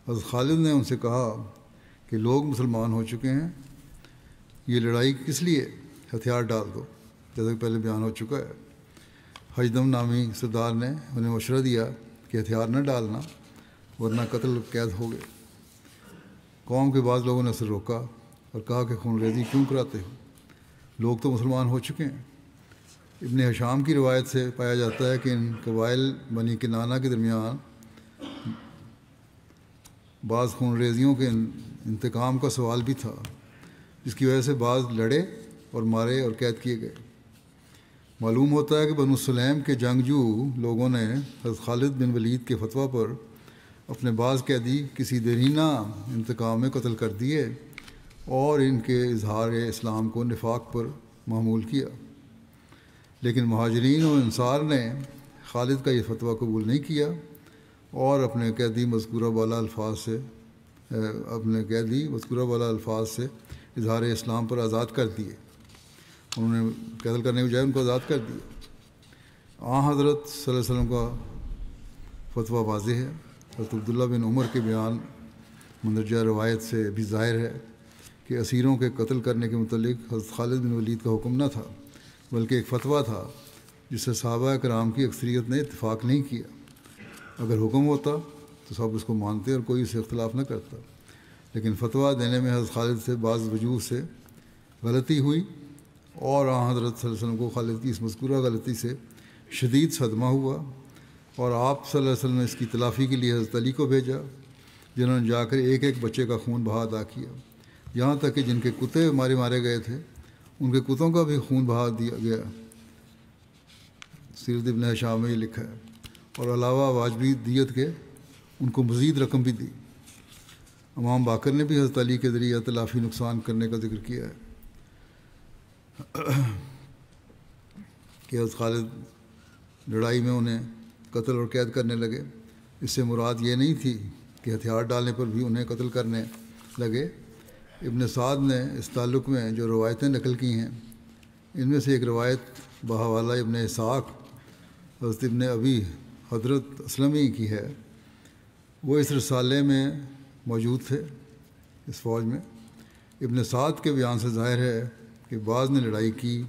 حضرت خالد نے ان سے کہا کہ لوگ مسلمان ہو چکے ہیں، یہ لڑائی کس لیے؟ ہتھیار ڈال دو، جیسا کہ پہلے بیان ہو چکا ہے۔ حجدم نامی سردار نے انہیں مشورہ دیا کہ ہتھیار نہ ڈالنا ورنہ قتل قید ہو گئے۔ قوم کے بعض لوگوں نے اسے روکا اور کہا کہ خون ریزی کیوں کراتے ہو؟ لوگ تو مسلمان ہو چکے ہیں۔ ابن ہشام کی روایت سے پایا جاتا ہے کہ ان قبائل بنی کنانہ کے درمیان بعض خون ریزیوں کے انتقام کا سوال بھی تھا، جس کی وجہ سے بعض لڑے اور مارے اور قید کیے گئے۔ معلوم ہوتا ہے کہ بنو سلیم کے جنگجو لوگوں نے حضرت خالد بن ولید کے فتویٰ پر اپنے بعض قیدی کسی دیرینہ انتقام میں قتل کر دیے اور ان کے اظہار اسلام کو نفاق پر معمول کیا، لیکن مہاجرین و انصار نے خالد کا یہ فتویٰ قبول نہیں کیا اور اپنے قیدی مذکورہ بالا الفاظ سے اظہار اسلام پر آزاد کر دیے۔ انہوں نے قتل کرنے کے بجائے ان کو آزاد کر دیا۔ حضرت صلی اللہ علیہ وسلم کا فتویٰ واضح ہے۔ حضرت عبداللہ بن عمر کے بیان مندرجہ روایت سے بھی ظاہر ہے کہ اسیروں کے قتل کرنے کے متعلق حضرت خالد بن ولید کا حکم نہ تھا، بلکہ ایک فتویٰ تھا جس سے صحابہ کرام کی اکثریت نے اتفاق نہیں کیا۔ اگر حکم ہوتا تو سب اس کو مانتے اور کوئی اس سے اختلاف نہ کرتا، لیکن فتویٰ دینے میں حضرت خالد سے بعض وجوہ سے غلطی ہوئی اور حضرت صلی اللہ علیہ وسلم کو خالد کی اس مذکورہ غلطی سے شدید صدمہ ہوا، اور آپ صلی اللہ علیہ وسلم نے اس کی تلافی کے لیے حضرت علی کو بھیجا، جنہوں نے جا کر ایک ایک بچے کا خون بہا ادا کیا، یہاں تک کہ جن کے کتے مارے گئے تھے ان کے کتوں کا بھی خون بہا دیا گیا۔ سیرت ابن ہشام میں یہ لکھا ہے، اور علاوہ واجبی دیت کے ان کو مزید رقم بھی دی۔ امام باقر نے بھی حضرت علی کے ذریعہ تلافی نقصان کرنے کا ذکر کیا ہے کہ حضرت خالد لڑائی میں انہیں قتل اور قید کرنے لگے۔ اس سے مراد یہ نہیں تھی کہ ہتھیار ڈالنے پر بھی انہیں قتل کرنے لگے۔ ابن سعد نے اس تعلق میں جو روایتیں نقل کی ہیں، ان میں سے ایک روایت بحوالہ ابن اسحاق حضرت ابن ابی حضرت اسلمی کی ہے۔ وہ اس رسالے میں موجود تھے اس فوج میں۔ ابن سعد کے بیان سے ظاہر ہے کہ بعض نے لڑائی کی،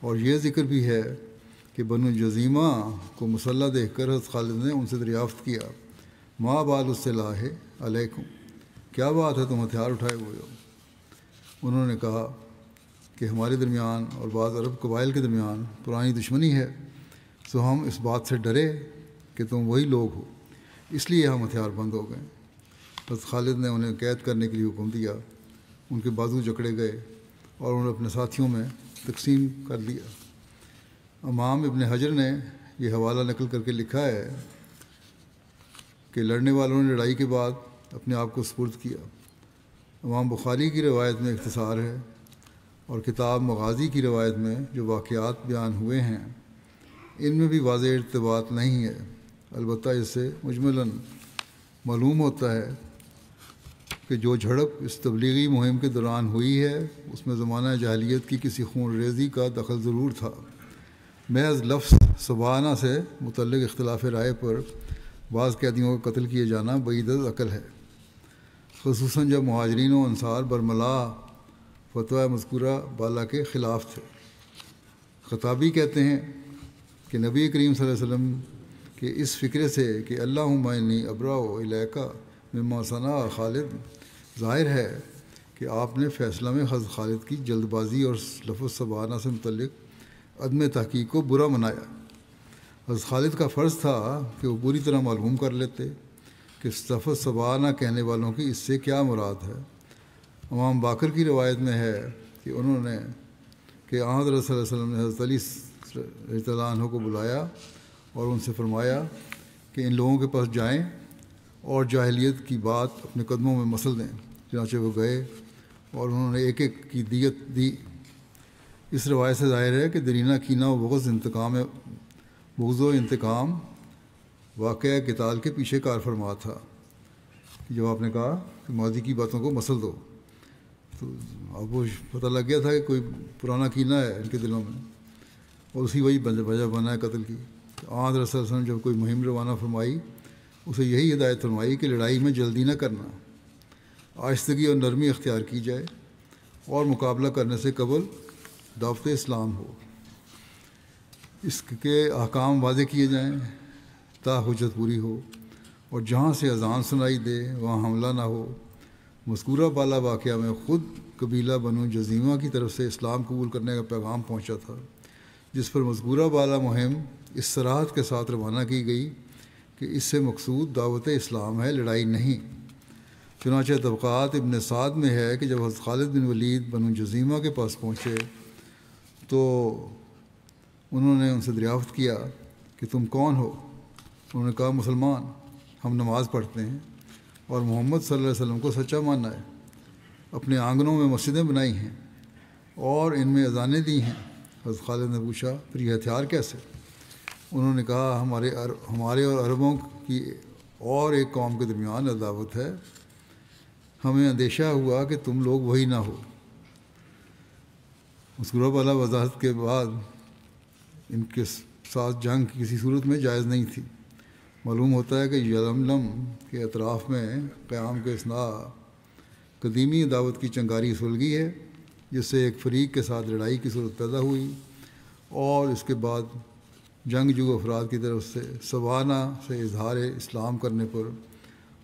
اور یہ ذکر بھی ہے کہ بنو جزیمہ کو مسلح دیکھ کر حضرت خالد نے ان سے دریافت کیا، ما بال السلاح علیکم، کیا بات ہے تم ہتھیار اٹھائے ہوئے ہو؟ انہوں نے کہا کہ ہمارے درمیان اور بعض عرب قبائل کے درمیان پرانی دشمنی ہے، سو ہم اس بات سے ڈرے کہ تم وہی لوگ ہو، اس لیے ہم ہتھیار بند ہو گئے۔ حضرت خالد نے انہیں قید کرنے کے لیے حکم دیا، ان کے بازو جکڑے گئے اور انہیں اپنے ساتھیوں میں تقسیم کر دیا۔ امام ابن حجر نے یہ حوالہ نقل کر کے لکھا ہے کہ لڑنے والوں نے لڑائی کے بعد اپنے آپ کو سپرد کیا۔ امام بخاری کی روایت میں اختصار ہے، اور کتاب مغازی کی روایت میں جو واقعات بیان ہوئے ہیں ان میں بھی واضح ارتباط نہیں ہے، البتہ اس سے مجملاً معلوم ہوتا ہے کہ جو جھڑپ اس تبلیغی مہم کے دوران ہوئی ہے اس میں زمانہ جاہلیت کی کسی خون ریزی کا دخل ضرور تھا۔ محض لفظ سبانہ سے متعلق اختلاف رائے پر بعض قیدیوں کا قتل کیے جانا بعید از عقل ہے، خصوصاً جب مہاجرین و انصار برملا فتویٰ مذکورہ بالا کے خلاف تھے۔ خطابی کہتے ہیں کہ نبی کریم صلی اللہ علیہ وسلم کے اس فکرے سے کہ اللہم انی ابرأ الیک مما صنع خالد، ظاہر ہے کہ آپ نے فیصلہ میں حضرت خالد کی جلد بازی اور لفظ سبانہ سے متعلق عدم تحقیق کو برا منایا۔ حضرت خالد کا فرض تھا کہ وہ پوری طرح معلوم کر لیتے کہ لفظ سبانہ کہنے والوں کی اس سے کیا مراد ہے۔ امام باقر کی روایت میں ہے کہ انہوں نے کہ حضرت صلی اللہ علیہ وسلم نے حضرت علی رضی اللہ عنہ کو بلایا اور ان سے فرمایا کہ ان لوگوں کے پاس جائیں اور جاہلیت کی بات اپنے قدموں میں مسل دیں۔ چنانچہ وہ گئے اور انہوں نے ایک ایک کی دیت دی۔ اس روایت سے ظاہر ہے کہ درینہ کینہ و بغض و انتقام واقعہ قتال کے پیچھے کار فرما تھا۔ جب آپ نے کہا کہ ماضی کی باتوں کو مسل دو، تو اب وہ پتہ لگ گیا تھا کہ کوئی پرانا کینہ ہے ان کے دلوں میں، اور اسی وجہ بنا ہے قتل کی۔ حضرت صلی اللہ علیہ وسلم جب کوئی مہم روانہ فرمائی، اسے یہی ہدایت فرمائی کہ لڑائی میں جلدی نہ کرنا، آہستگی اور نرمی اختیار کی جائے اور مقابلہ کرنے سے قبل دعوت اسلام ہو، اس کے احکام واضح کیے جائیں تا حجت پوری ہو، اور جہاں سے اذان سنائی دے وہاں حملہ نہ ہو، مذکورہ بالا واقعہ میں خود قبیلہ بنو جزیمہ کی طرف سے اسلام قبول کرنے کا پیغام پہنچا تھا، جس پر مذکورہ بالا مہم اس صراحت کے ساتھ روانہ کی گئی کہ اس سے مقصود دعوت اسلام ہے، لڑائی نہیں۔ چنانچہ طبقات ابن سعد میں ہے کہ جب حضرت خالد بن ولید بنو جزیمہ کے پاس پہنچے تو انہوں نے ان سے دریافت کیا کہ تم کون ہو؟ انہوں نے کہا مسلمان، ہم نماز پڑھتے ہیں اور محمد صلی اللہ علیہ وسلم کو سچا ماننا ہے، اپنے آنگنوں میں مسجدیں بنائی ہیں اور ان میں اذانیں دی ہیں۔ حضرت خالد نے پوچھا پھر یہ ہتھیار کیسے؟ انہوں نے کہا ہمارے اور عربوں کی اور ایک قوم کے درمیان عداوت ہے، ہمیں اندیشہ ہوا کہ تم لوگ وہی نہ ہو۔ مذکورہ بالا وضاحت کے بعد ان کے ساتھ جنگ کسی صورت میں جائز نہیں تھی۔ معلوم ہوتا ہے کہ یلملم کے اطراف میں قیام کے اثناء قدیمی عداوت کی چنگاری سلگی ہے، جس سے ایک فریق کے ساتھ لڑائی کی صورت پیدا ہوئی اور اس کے بعد جنگجو افراد کی طرف سے سوانہ سے اظہار اسلام کرنے پر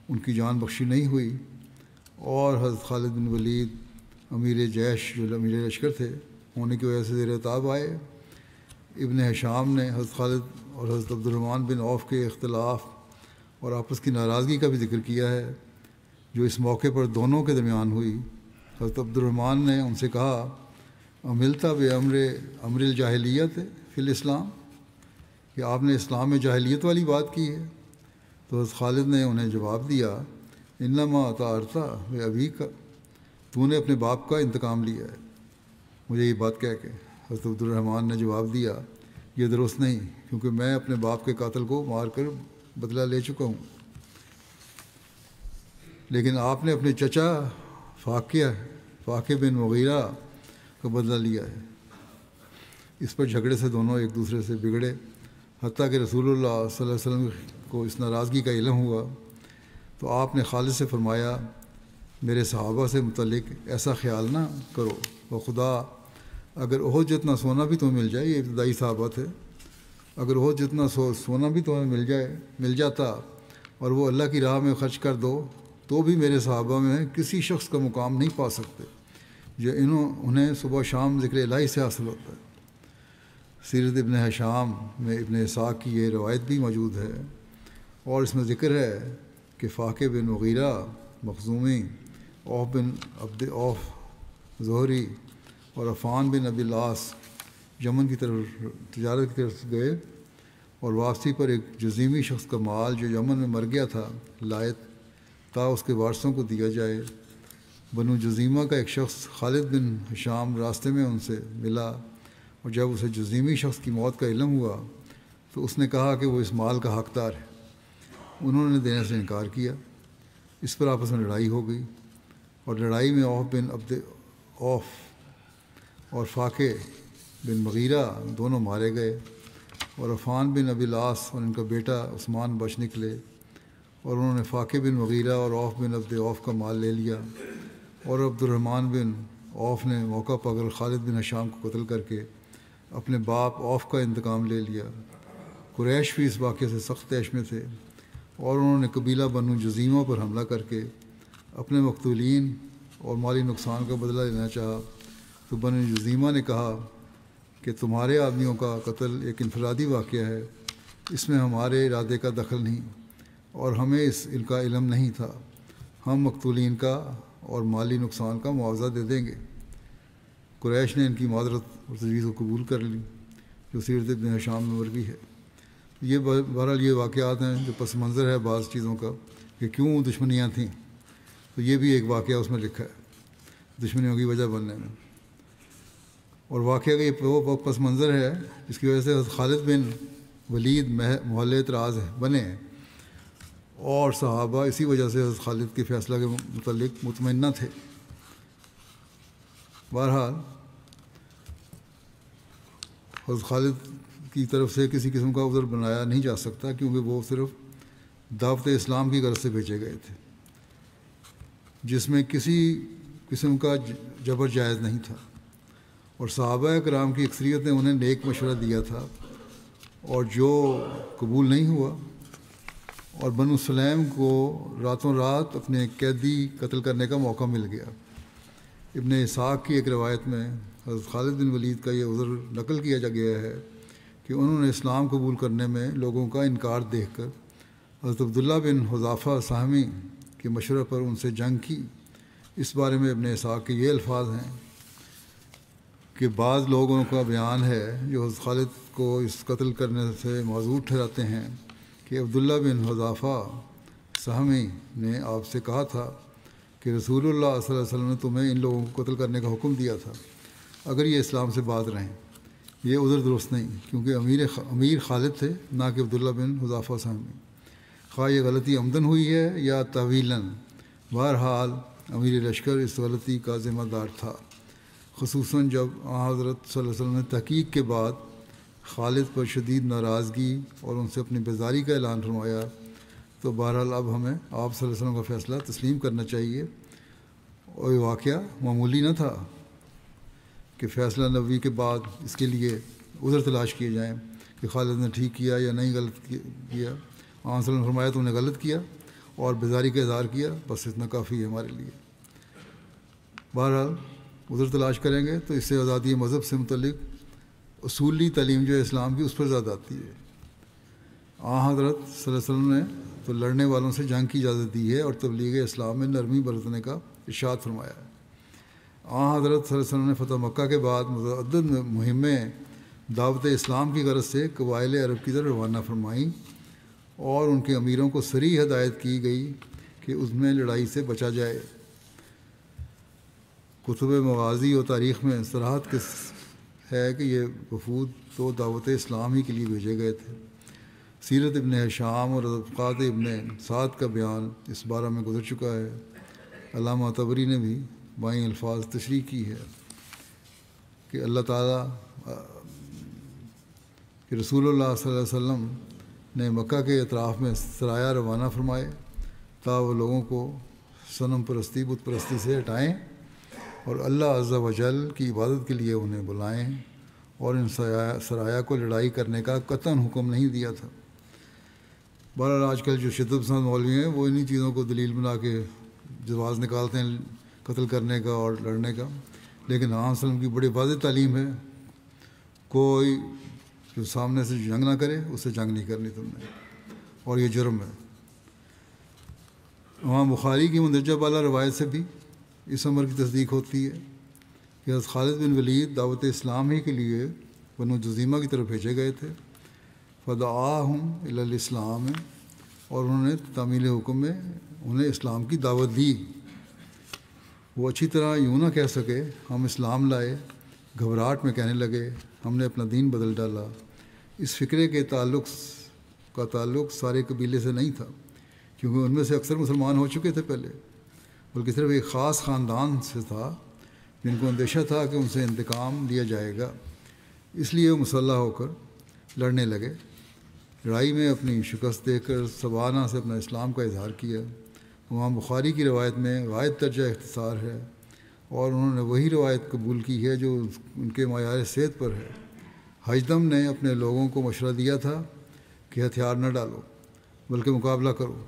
ان کی جان بخشی نہیں ہوئی، اور حضرت خالد بن ولید امیر جیش جو امیر لشکر تھے ہونے کی وجہ سے زیر تاب آئے۔ ابن ہشام نے حضرت خالد اور حضرت عبد الرحمن بن عوف کے اختلاف اور آپس کی ناراضگی کا بھی ذکر کیا ہے جو اس موقع پر دونوں کے درمیان ہوئی۔ حضرت عبد الرحمن نے ان سے کہا عملتا امر الجاہلیت فی الاسلام، کہ آپ نے اسلام میں جاہلیت والی بات کی ہے؟ تو حضرت خالد نے انہیں جواب دیا انما اطاعتا ابی کا، تو نے اپنے باپ کا انتقام لیا ہے، مجھے یہ بات کہہ کے۔ حضرت عبد الرحمن نے جواب دیا یہ درست نہیں، کیونکہ میں اپنے باپ کے قاتل کو مار کر بدلہ لے چکا ہوں، لیکن آپ نے اپنے چچا فاقہ بن مغیرہ کا بدلہ لیا ہے۔ اس پر جھگڑے سے دونوں ایک دوسرے سے بگڑے، حتیٰ کہ رسول اللہ صلی اللہ علیہ وسلم کو اس ناراضگی کا علم ہوا تو آپ نے خالد سے فرمایا میرے صحابہ سے متعلق ایسا خیال نہ کرو، وہ خدا اگر احد جتنا سونا بھی تمہیں مل جائے، یہ ابتدائی صحابہ تھے، اگر احد جتنا سونا بھی تمہیں مل جاتا اور وہ اللہ کی راہ میں خرچ کر دو تو بھی میرے صحابہ میں کسی شخص کا مقام نہیں پا سکتے جو انہیں صبح شام ذکر الہی سے حاصل ہوتا ہے۔ سیرت ابن ہشام میں ابن اسحاق کی یہ روایت بھی موجود ہے اور اس میں ذکر ہے کہ فاقہ بن مغیرہ مخزومی، اوف بن عبد اوف زہری اور عفان بن ابی العاص یمن کی طرف تجارت کی طرف گئے اور واپسی پر ایک جزیمی شخص کا مال جو یمن میں مر گیا تھا لائے تا اس کے وارثوں کو دیا جائے۔ بنو جزیمہ کا ایک شخص خالد بن ہشام راستے میں ان سے ملا اور جب اسے جزیمی شخص کی موت کا علم ہوا تو اس نے کہا کہ وہ اس مال کا حقدار ہے۔ انہوں نے دینے سے انکار کیا، اس پر آپس میں لڑائی ہو گئی اور لڑائی میں اوف بن عبد اوف اور فاقہ بن مغیرہ دونوں مارے گئے اور عفان بن ابی العاص اور ان کا بیٹا عثمان بچ نکلے، اور انہوں نے فاقہ بن مغیرہ اور اوف بن عبد اوف کا مال لے لیا، اور عبد الرحمن بن اوف نے موقع پر خالد بن ہشام کو قتل کر کے اپنے باپ اوف کا انتقام لے لیا۔ قریش بھی اس واقعے سے سخت طیش میں تھے اور انہوں نے قبیلہ بنو جزیمہ پر حملہ کر کے اپنے مقتولین اور مالی نقصان کا بدلہ لینا چاہا، تو بنو جزیمہ نے کہا کہ تمہارے آدمیوں کا قتل ایک انفرادی واقعہ ہے، اس میں ہمارے ارادے کا دخل نہیں اور ہمیں ان کا علم نہیں تھا، ہم مقتولین کا اور مالی نقصان کا معاوضہ دے دیں گے۔ قریش نے ان کی معذرت اور تجویز کو قبول کر لی جو سیرت ابن ہشام میں مروی ہے۔ یہ بہرحال یہ واقعات ہیں جو پس منظر ہے بعض چیزوں کا کہ کیوں دشمنیاں تھیں، تو یہ بھی ایک واقعہ اس میں لکھا ہے دشمنیوں کی وجہ بننے میں، اور واقعہ کا یہ وہ پس منظر ہے جس کی وجہ سے حضرت خالد بن ولید محل اعتراض بنے اور صحابہ اسی وجہ سے حضرت خالد کے فیصلہ کے متعلق مطمئنہ تھے۔ بہرحال حضرت خالد کی طرف سے کسی قسم کا عذر بنایا نہیں جا سکتا کیونکہ وہ صرف دعوت اسلام کی غرض سے بھیجے گئے تھے جس میں کسی قسم کا جبر جائز نہیں تھا، اور صحابہ کرام کی اکثریت نے انہیں نیک مشورہ دیا تھا، اور جو قبول نہیں ہوا اور بنو سلیم کو راتوں رات اپنے قیدی قتل کرنے کا موقع مل گیا۔ ابن اسحاق کی ایک روایت میں حضرت خالد بن ولید کا یہ عذر نقل کیا گیا ہے کہ انہوں نے اسلام قبول کرنے میں لوگوں کا انکار دیکھ کر حضرت عبداللہ بن حذافہ سہمی کے مشورے پر ان سے جنگ کی۔ اس بارے میں ابن اسحاق کے یہ الفاظ ہیں کہ بعض لوگوں کا بیان ہے جو حضرت خالد کو اس قتل کرنے سے معذور ٹھہراتے ہیں کہ عبداللہ بن حذافہ سہمی نے آپ سے کہا تھا کہ رسول اللہ صلی اللہ علیہ وسلم نے تمہیں ان لوگوں کو قتل کرنے کا حکم دیا تھا اگر یہ اسلام سے باز رہیں۔ یہ عذر درست نہیں، کیونکہ امیر خالد تھے نہ کہ عبداللہ بن حذافہ سہمی، خواہ یہ غلطی عمدن ہوئی ہے یا تعویلاً، بہرحال امیر لشکر اس غلطی کا ذمہ دار تھا، خصوصاً جب حضرت صلی اللہ علیہ وسلم نے تحقیق کے بعد خالد پر شدید ناراضگی اور ان سے اپنی بیزاری کا اعلان فرمایا۔ تو بہرحال اب ہمیں آپ صلی اللہ علیہ وسلم کا فیصلہ تسلیم کرنا چاہیے، اور یہ واقعہ معمولی نہ تھا کہ فیصلہ نبوی کے بعد اس کے لیے عذر تلاش کیے جائیں کہ خالد نے ٹھیک کیا یا نہیں غلط کیا۔ آپ صلی اللہ علیہ وسلم نے فرمایا تم نے غلط کیا اور بیزاری کا اظہار کیا، بس اتنا کافی ہے ہمارے لیے۔ بہرحال عذر تلاش کریں گے تو اس سے آزادی مذہب سے متعلق اصولی تعلیم جو ہے اسلام کی، اس پر زیادہ آتی ہے۔ حضرت صلی اللہ علیہ وسلم نے تو لڑنے والوں سے جنگ کی اجازت دی ہے اور تبلیغ اسلام میں نرمی برتنے کا ارشاد فرمایا ہے۔ حضرت صلی اللہ علیہ وسلم نے فتح مکہ کے بعد متعدد مہمیں دعوت اسلام کی غرض سے قبائل عرب کی طرف روانہ فرمائیں اور ان کے امیروں کو صریح ہدایت کی گئی کہ اس میں لڑائی سے بچا جائے۔ کتب مغازی و تاریخ میں صراحت ہے کہ یہ وفود تو دعوت اسلام ہی کے لیے بھیجے گئے تھے۔ سیرت ابن ہشام اور طبقات ابن سعد کا بیان اس بارے میں گزر چکا ہے۔ علامہ طبری نے بھی بائیں الفاظ تشریح کی ہے کہ اللہ تعالیٰ کہ رسول اللہ صلی اللہ علیہ وسلم نے مکہ کے اطراف میں سرایہ روانہ فرمائے تا وہ لوگوں کو صنم پرستی بت پرستی سے ہٹائیں اور اللہ عز و جل کی عبادت کے لیے انہیں بلائیں، اور ان سرایہ کو لڑائی کرنے کا قطعاً حکم نہیں دیا تھا۔ بہرحال آج کل جو شدت پسند مولوی ہیں وہ انہی چیزوں کو دلیل بنا کے جواز نکالتے ہیں قتل کرنے کا اور لڑنے کا، لیکن علیہ وسلم کی بڑی واضح تعلیم ہے، کوئی جو سامنے سے جنگ نہ کرے اس سے جنگ نہیں کرنی تم نے، اور یہ جرم ہے۔ وہاں بخاری کی مندرجہ بالا روایت سے بھی اس امر کی تصدیق ہوتی ہے کہ حضرت خالد بن ولید دعوت اسلام ہی کے لیے بنو جزیمہ کی طرف بھیجے گئے تھے۔ فدعاہم الی الاسلام، اور انہوں نے تعمیل حکم میں انہیں اسلام کی دعوت دی۔ وہ اچھی طرح یوں نہ کہہ سکے ہم اسلام لائے، گھبراہٹ میں کہنے لگے ہم نے اپنا دین بدل ڈالا۔ اس فکرے کے تعلق سارے قبیلے سے نہیں تھا، کیونکہ ان میں سے اکثر مسلمان ہو چکے تھے پہلے، بلکہ صرف ایک خاص خاندان سے تھا جن کو اندیشہ تھا کہ ان سے انتقام لیا جائے گا، اس لیے وہ مسلح ہو کر لڑنے لگے۔ لڑائی میں اپنی شکست دے کر سبانہ سے اپنا اسلام کا اظہار کیا۔ وہاں بخاری کی روایت میں واحد درجہ اختصار ہے، اور انہوں نے وہی روایت قبول کی ہے جو ان کے معیار صحت پر ہے۔ حجدم نے اپنے لوگوں کو مشورہ دیا تھا کہ ہتھیار نہ ڈالو بلکہ مقابلہ کرو۔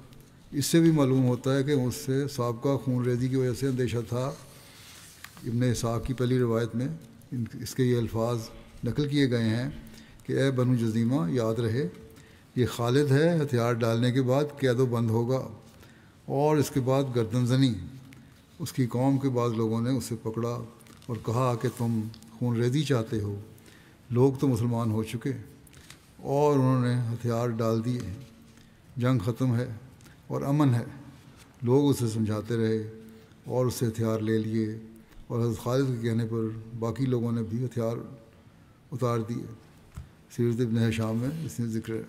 اس سے بھی معلوم ہوتا ہے کہ اس سے سابقہ خون ریزی کی وجہ سے اندیشہ تھا۔ ابن اسحاق کی پہلی روایت میں اس کے یہ الفاظ نقل کیے گئے ہیں کہ اے بنو جزیمہ، یاد رہے یہ خالد ہے، ہتھیار ڈالنے کے بعد قید و بند ہوگا، اور اس کے بعد گردن زنی۔ اس کی قوم کے بعض لوگوں نے اسے پکڑا اور کہا کہ تم خون ریزی چاہتے ہو، لوگ تو مسلمان ہو چکے، اور انہوں نے ہتھیار ڈال دیے، جنگ ختم ہے اور امن ہے۔ لوگ اسے سمجھاتے رہے اور اس سے ہتھیار لے لیے، اور حضرت خالد کے کہنے پر باقی لوگوں نے بھی ہتھیار اتار دیے۔ سیرت ابن ہشام میں اس میں ذکر ہے۔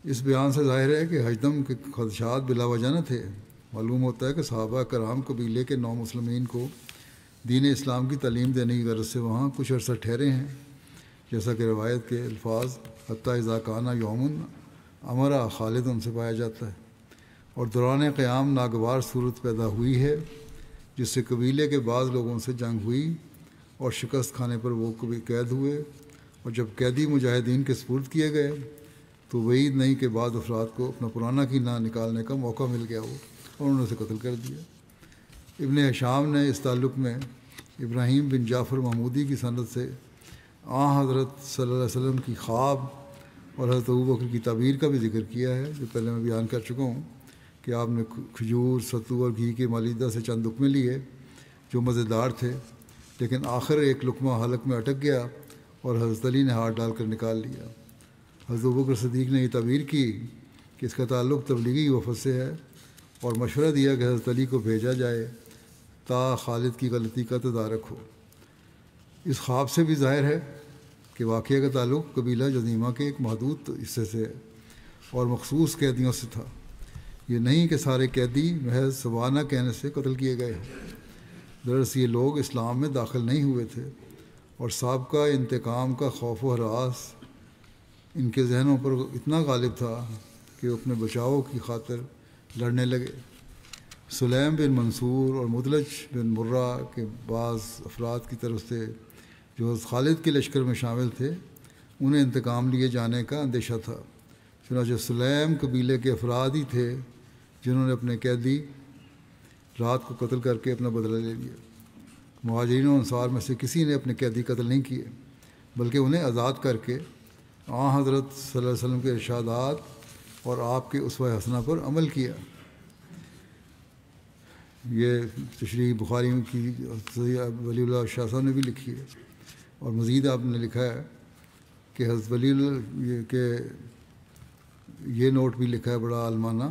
اس بیان سے ظاہر ہے کہ حجدم کے خدشات بلا وجہ نہ تھے۔ معلوم ہوتا ہے کہ صحابہ کرام قبیلے کے نو مسلمین کو دین اسلام کی تعلیم دینے کی غرض سے وہاں کچھ عرصہ ٹھہرے ہیں، جیسا کہ روایت کے الفاظ حتیٰ اذا کان یوم امرا خالد ان سے پایا جاتا ہے، اور دوران قیام ناگوار صورت پیدا ہوئی ہے جس سے قبیلے کے بعض لوگوں سے جنگ ہوئی اور شکست کھانے پر وہ کبھی قید ہوئے، اور جب قیدی مجاہدین کے سپرد کیے گئے تو وعید نہیں کہ بعض افراد کو اپنا پرانا کینہ نکالنے کا موقع مل گیا ہو اور انہوں نے اسے قتل کر دیا۔ ابن ہشام نے اس تعلق میں ابراہیم بن جعفر محمودی کی سند سے حضرت صلی اللہ علیہ وسلم کی خواب اور حضرت ابوبکر کی تعبیر کا بھی ذکر کیا ہے، جو پہلے میں بیان کر چکا ہوں کہ آپ نے کھجور، ستو اور گھی کے مالیدہ سے چند لقمے لیے جو مزیدار تھے، لیکن آخر ایک لقمہ حلق میں اٹک گیا اور حضرت علی نے ہاتھ ڈال کر نکال لیا۔ حضرت ابوبکر صدیق نے یہ تعبیر کی کہ اس کا تعلق تبلیغی وفد سے ہے اور مشورہ دیا کہ حضرت علی کو بھیجا جائے تا خالد کی غلطی کا تدارک ہو۔ اس خواب سے بھی ظاہر ہے کہ واقعہ کا تعلق قبیلہ جذیمہ کے ایک محدود حصے سے اور مخصوص قیدیوں سے تھا۔ یہ نہیں کہ سارے قیدی محض سوانہ کہنے سے قتل کیے گئے ہیں۔ دراصل یہ لوگ اسلام میں داخل نہیں ہوئے تھے اور سابقہ انتقام کا خوف و ہراس ان کے ذہنوں پر اتنا غالب تھا کہ وہ اپنے بچاؤ کی خاطر لڑنے لگے۔ سلیم بن منصور اور مدلج بن مرہ کے بعض افراد کی طرف سے جو خالد کے لشکر میں شامل تھے، انہیں انتقام لیے جانے کا اندیشہ تھا۔ چنانچہ سلیم قبیلے کے افراد ہی تھے جنہوں نے اپنے قیدی رات کو قتل کر کے اپنا بدلہ لے لیا۔ مہاجرین و انصار میں سے کسی نے اپنے قیدی قتل نہیں کیے، بلکہ انہیں آزاد کر کے حضرت صلی اللہ علیہ وسلم کے ارشادات اور آپ کے اسوہ حسنہ پر عمل کیا۔ یہ تشریح بخاری کی ولی اللہ شاہ صاحب نے بھی لکھی ہے، اور مزید آپ نے لکھا ہے کہ حضرت ولی اللہ کے یہ نوٹ بھی لکھا ہے بڑا عالمانہ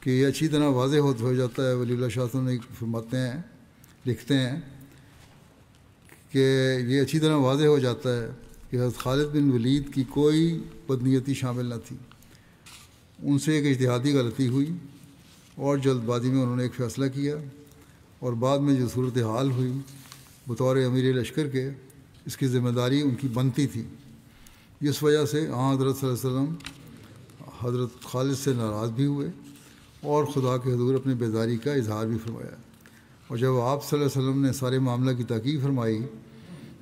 کہ یہ اچھی طرح واضح ہو جاتا ہے۔ ولی اللہ شاہ صاحب نے فرماتے ہیں، لکھتے ہیں کہ یہ اچھی طرح واضح ہو جاتا ہے کہ حضرت خالد بن ولید کی کوئی بدنیتی شامل نہ تھی۔ ان سے ایک اجتہادی غلطی ہوئی اور جلد بازی میں انہوں نے ایک فیصلہ کیا، اور بعد میں جو صورتحال ہوئی بطور امیر لشکر کے، اس کی ذمہ داری ان کی بنتی تھی۔ اس وجہ سے حضرت صلی اللہ علیہ وسلم حضرت خالد سے ناراض بھی ہوئے اور خدا کے حضور اپنے بیزاری کا اظہار بھی فرمایا، اور جب آپ صلی اللہ علیہ وسلم نے سارے معاملہ کی تحقیق فرمائی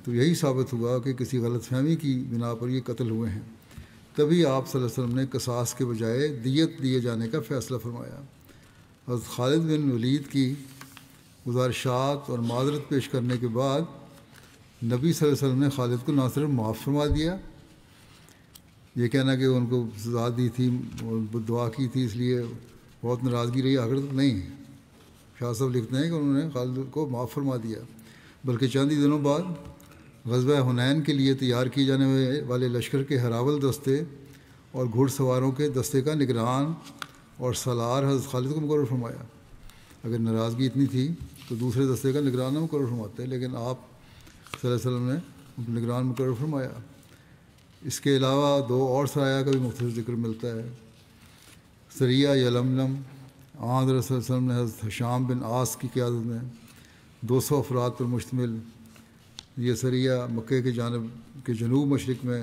تو یہی ثابت ہوا کہ کسی غلط فہمی کی بنا پر یہ قتل ہوئے ہیں۔ تبھی آپ صلی اللہ علیہ وسلم نے قصاص کے بجائے دیت دیے جانے کا فیصلہ فرمایا۔ حضرت خالد بن ولید کی گزارشات اور معذرت پیش کرنے کے بعد نبی صلی اللہ علیہ وسلم نے خالد کو نہ صرف معاف فرما دیا، یہ کہنا کہ ان کو سزا دی تھی اور دعا کی تھی اس لیے بہت ناراضگی رہی آخر تک، نہیں، شاہ صاحب لکھتے ہیں کہ انہوں نے خالد کو معاف فرما دیا، بلکہ چند ہی دنوں بعد غزوہ حنین کے لیے تیار کیے جانے والے لشکر کے ہراول دستے اور گھڑ سواروں کے دستے کا نگران اور سالار حضرت خالد کو مقرر فرمایا۔ اگر ناراضگی اتنی تھی تو دوسرے دستے کا نگران نہ مقرر فرماتے، لیکن آپ صلی اللہ علیہ وسلم نے نگران مقرر فرمایا۔ اس کے علاوہ دو اور سرایہ کا بھی مختصر ذکر ملتا ہے۔ سریہ یلملم، حضرت صلی اللہ علیہ وسلم نے حضرت حشام بن عاص کی قیادت میں 200 افراد پر مشتمل یہ سریہ مکہ کے جنوب مشرق میں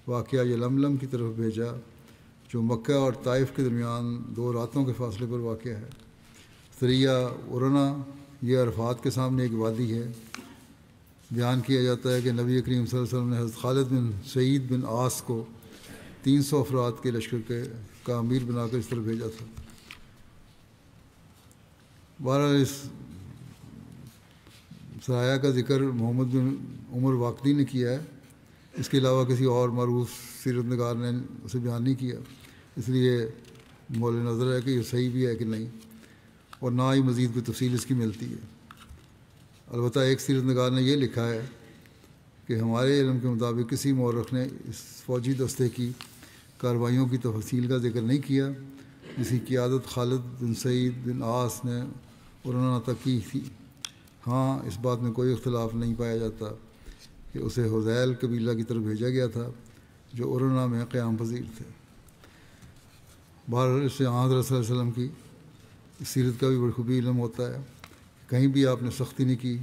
واقعہ یلملم کی طرف بھیجا، جو مکہ اور طائف کے درمیان 2 راتوں کے فاصلے پر واقع ہے۔ سریہ ارنا، یہ عرفات کے سامنے ایک وادی ہے۔ بیان کیا جاتا ہے کہ نبی کریم صلی اللہ علیہ وسلم نے حضرت خالد بن سعید بن عاص کو 300 افراد کے لشکر کا امیر بنا کر اس طرف بھیجا تھا۔ بہرحال اس سرایہ کا ذکر محمد بن عمر واقدی نے کیا ہے، اس کے علاوہ کسی اور معروف سیرت نگار نے اسے بیان نہیں کیا، اس لیے مول نظر ہے کہ یہ صحیح بھی ہے کہ نہیں، اور نہ ہی مزید کوئی تفصیل اس کی ملتی ہے۔ البتہ ایک سیرت نگار نے یہ لکھا ہے کہ ہمارے علم کے مطابق کسی مورخ نے اس فوجی دستے کی کارروائیوں کی تفصیل کا ذکر نہیں کیا جس کی قیادت خالد بن سعید بن عاص نے ارنا تک کی تھی۔ ہاں، اس بات میں کوئی اختلاف نہیں پایا جاتا کہ اسے حذیل قبیلہ کی طرف بھیجا گیا تھا جو ارنا میں قیام پذیر تھے۔ بہرحال اس سے حضرت صلی اللہ علیہ وسلم کی سیرت کا بھی بخوبی علم ہوتا ہے، کہیں بھی آپ نے سختی نہیں کی،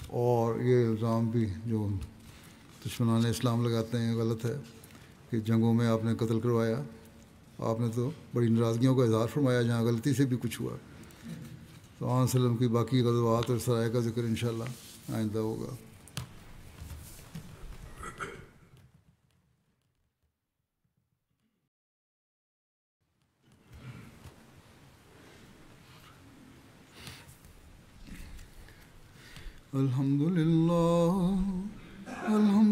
اور یہ الزام بھی جو دشمنان اسلام لگاتے ہیں غلط ہے کہ جنگوں میں آپ نے قتل کروایا۔ آپ نے تو بڑی ناراضگیوں کا اظہار فرمایا جہاں غلطی سے بھی کچھ ہوا۔ تو آن وسلم کی باقی غزوات اور سرائے کا ذکر انشاءاللہ آئندہ ہوگا۔ الحمد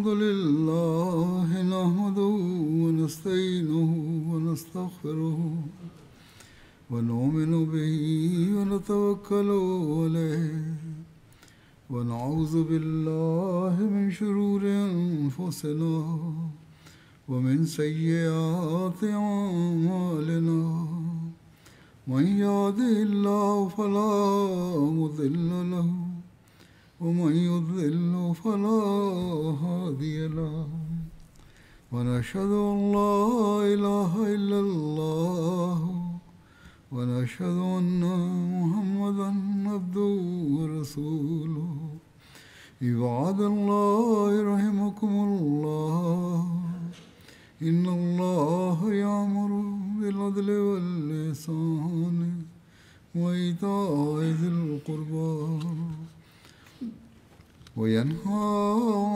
لله نحمده ونستعينه ونستغفره ونؤمن به ونتوكل عليه ونعوذ بالله من شرور أنفسنا ومن سيئات أعمالنا من يهده الله فلا مضل له ومن يضلل فلا هادي له ونشهد أن لا إله إلا الله ونشهد أن محمدا عبده ورسوله عباد الله رحمكم الله إن الله يأمر بالعدل والإحسان وإيتاء ذي القربى وينهى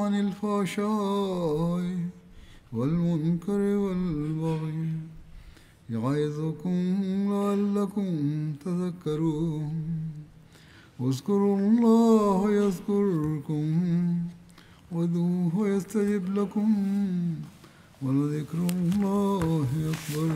عن الفحشاء والمنكر والبغي يعظكم لعلكم تذكرون اذكروا الله يذكركم وادعوه يستجب لكم ولذكر الله أكبر.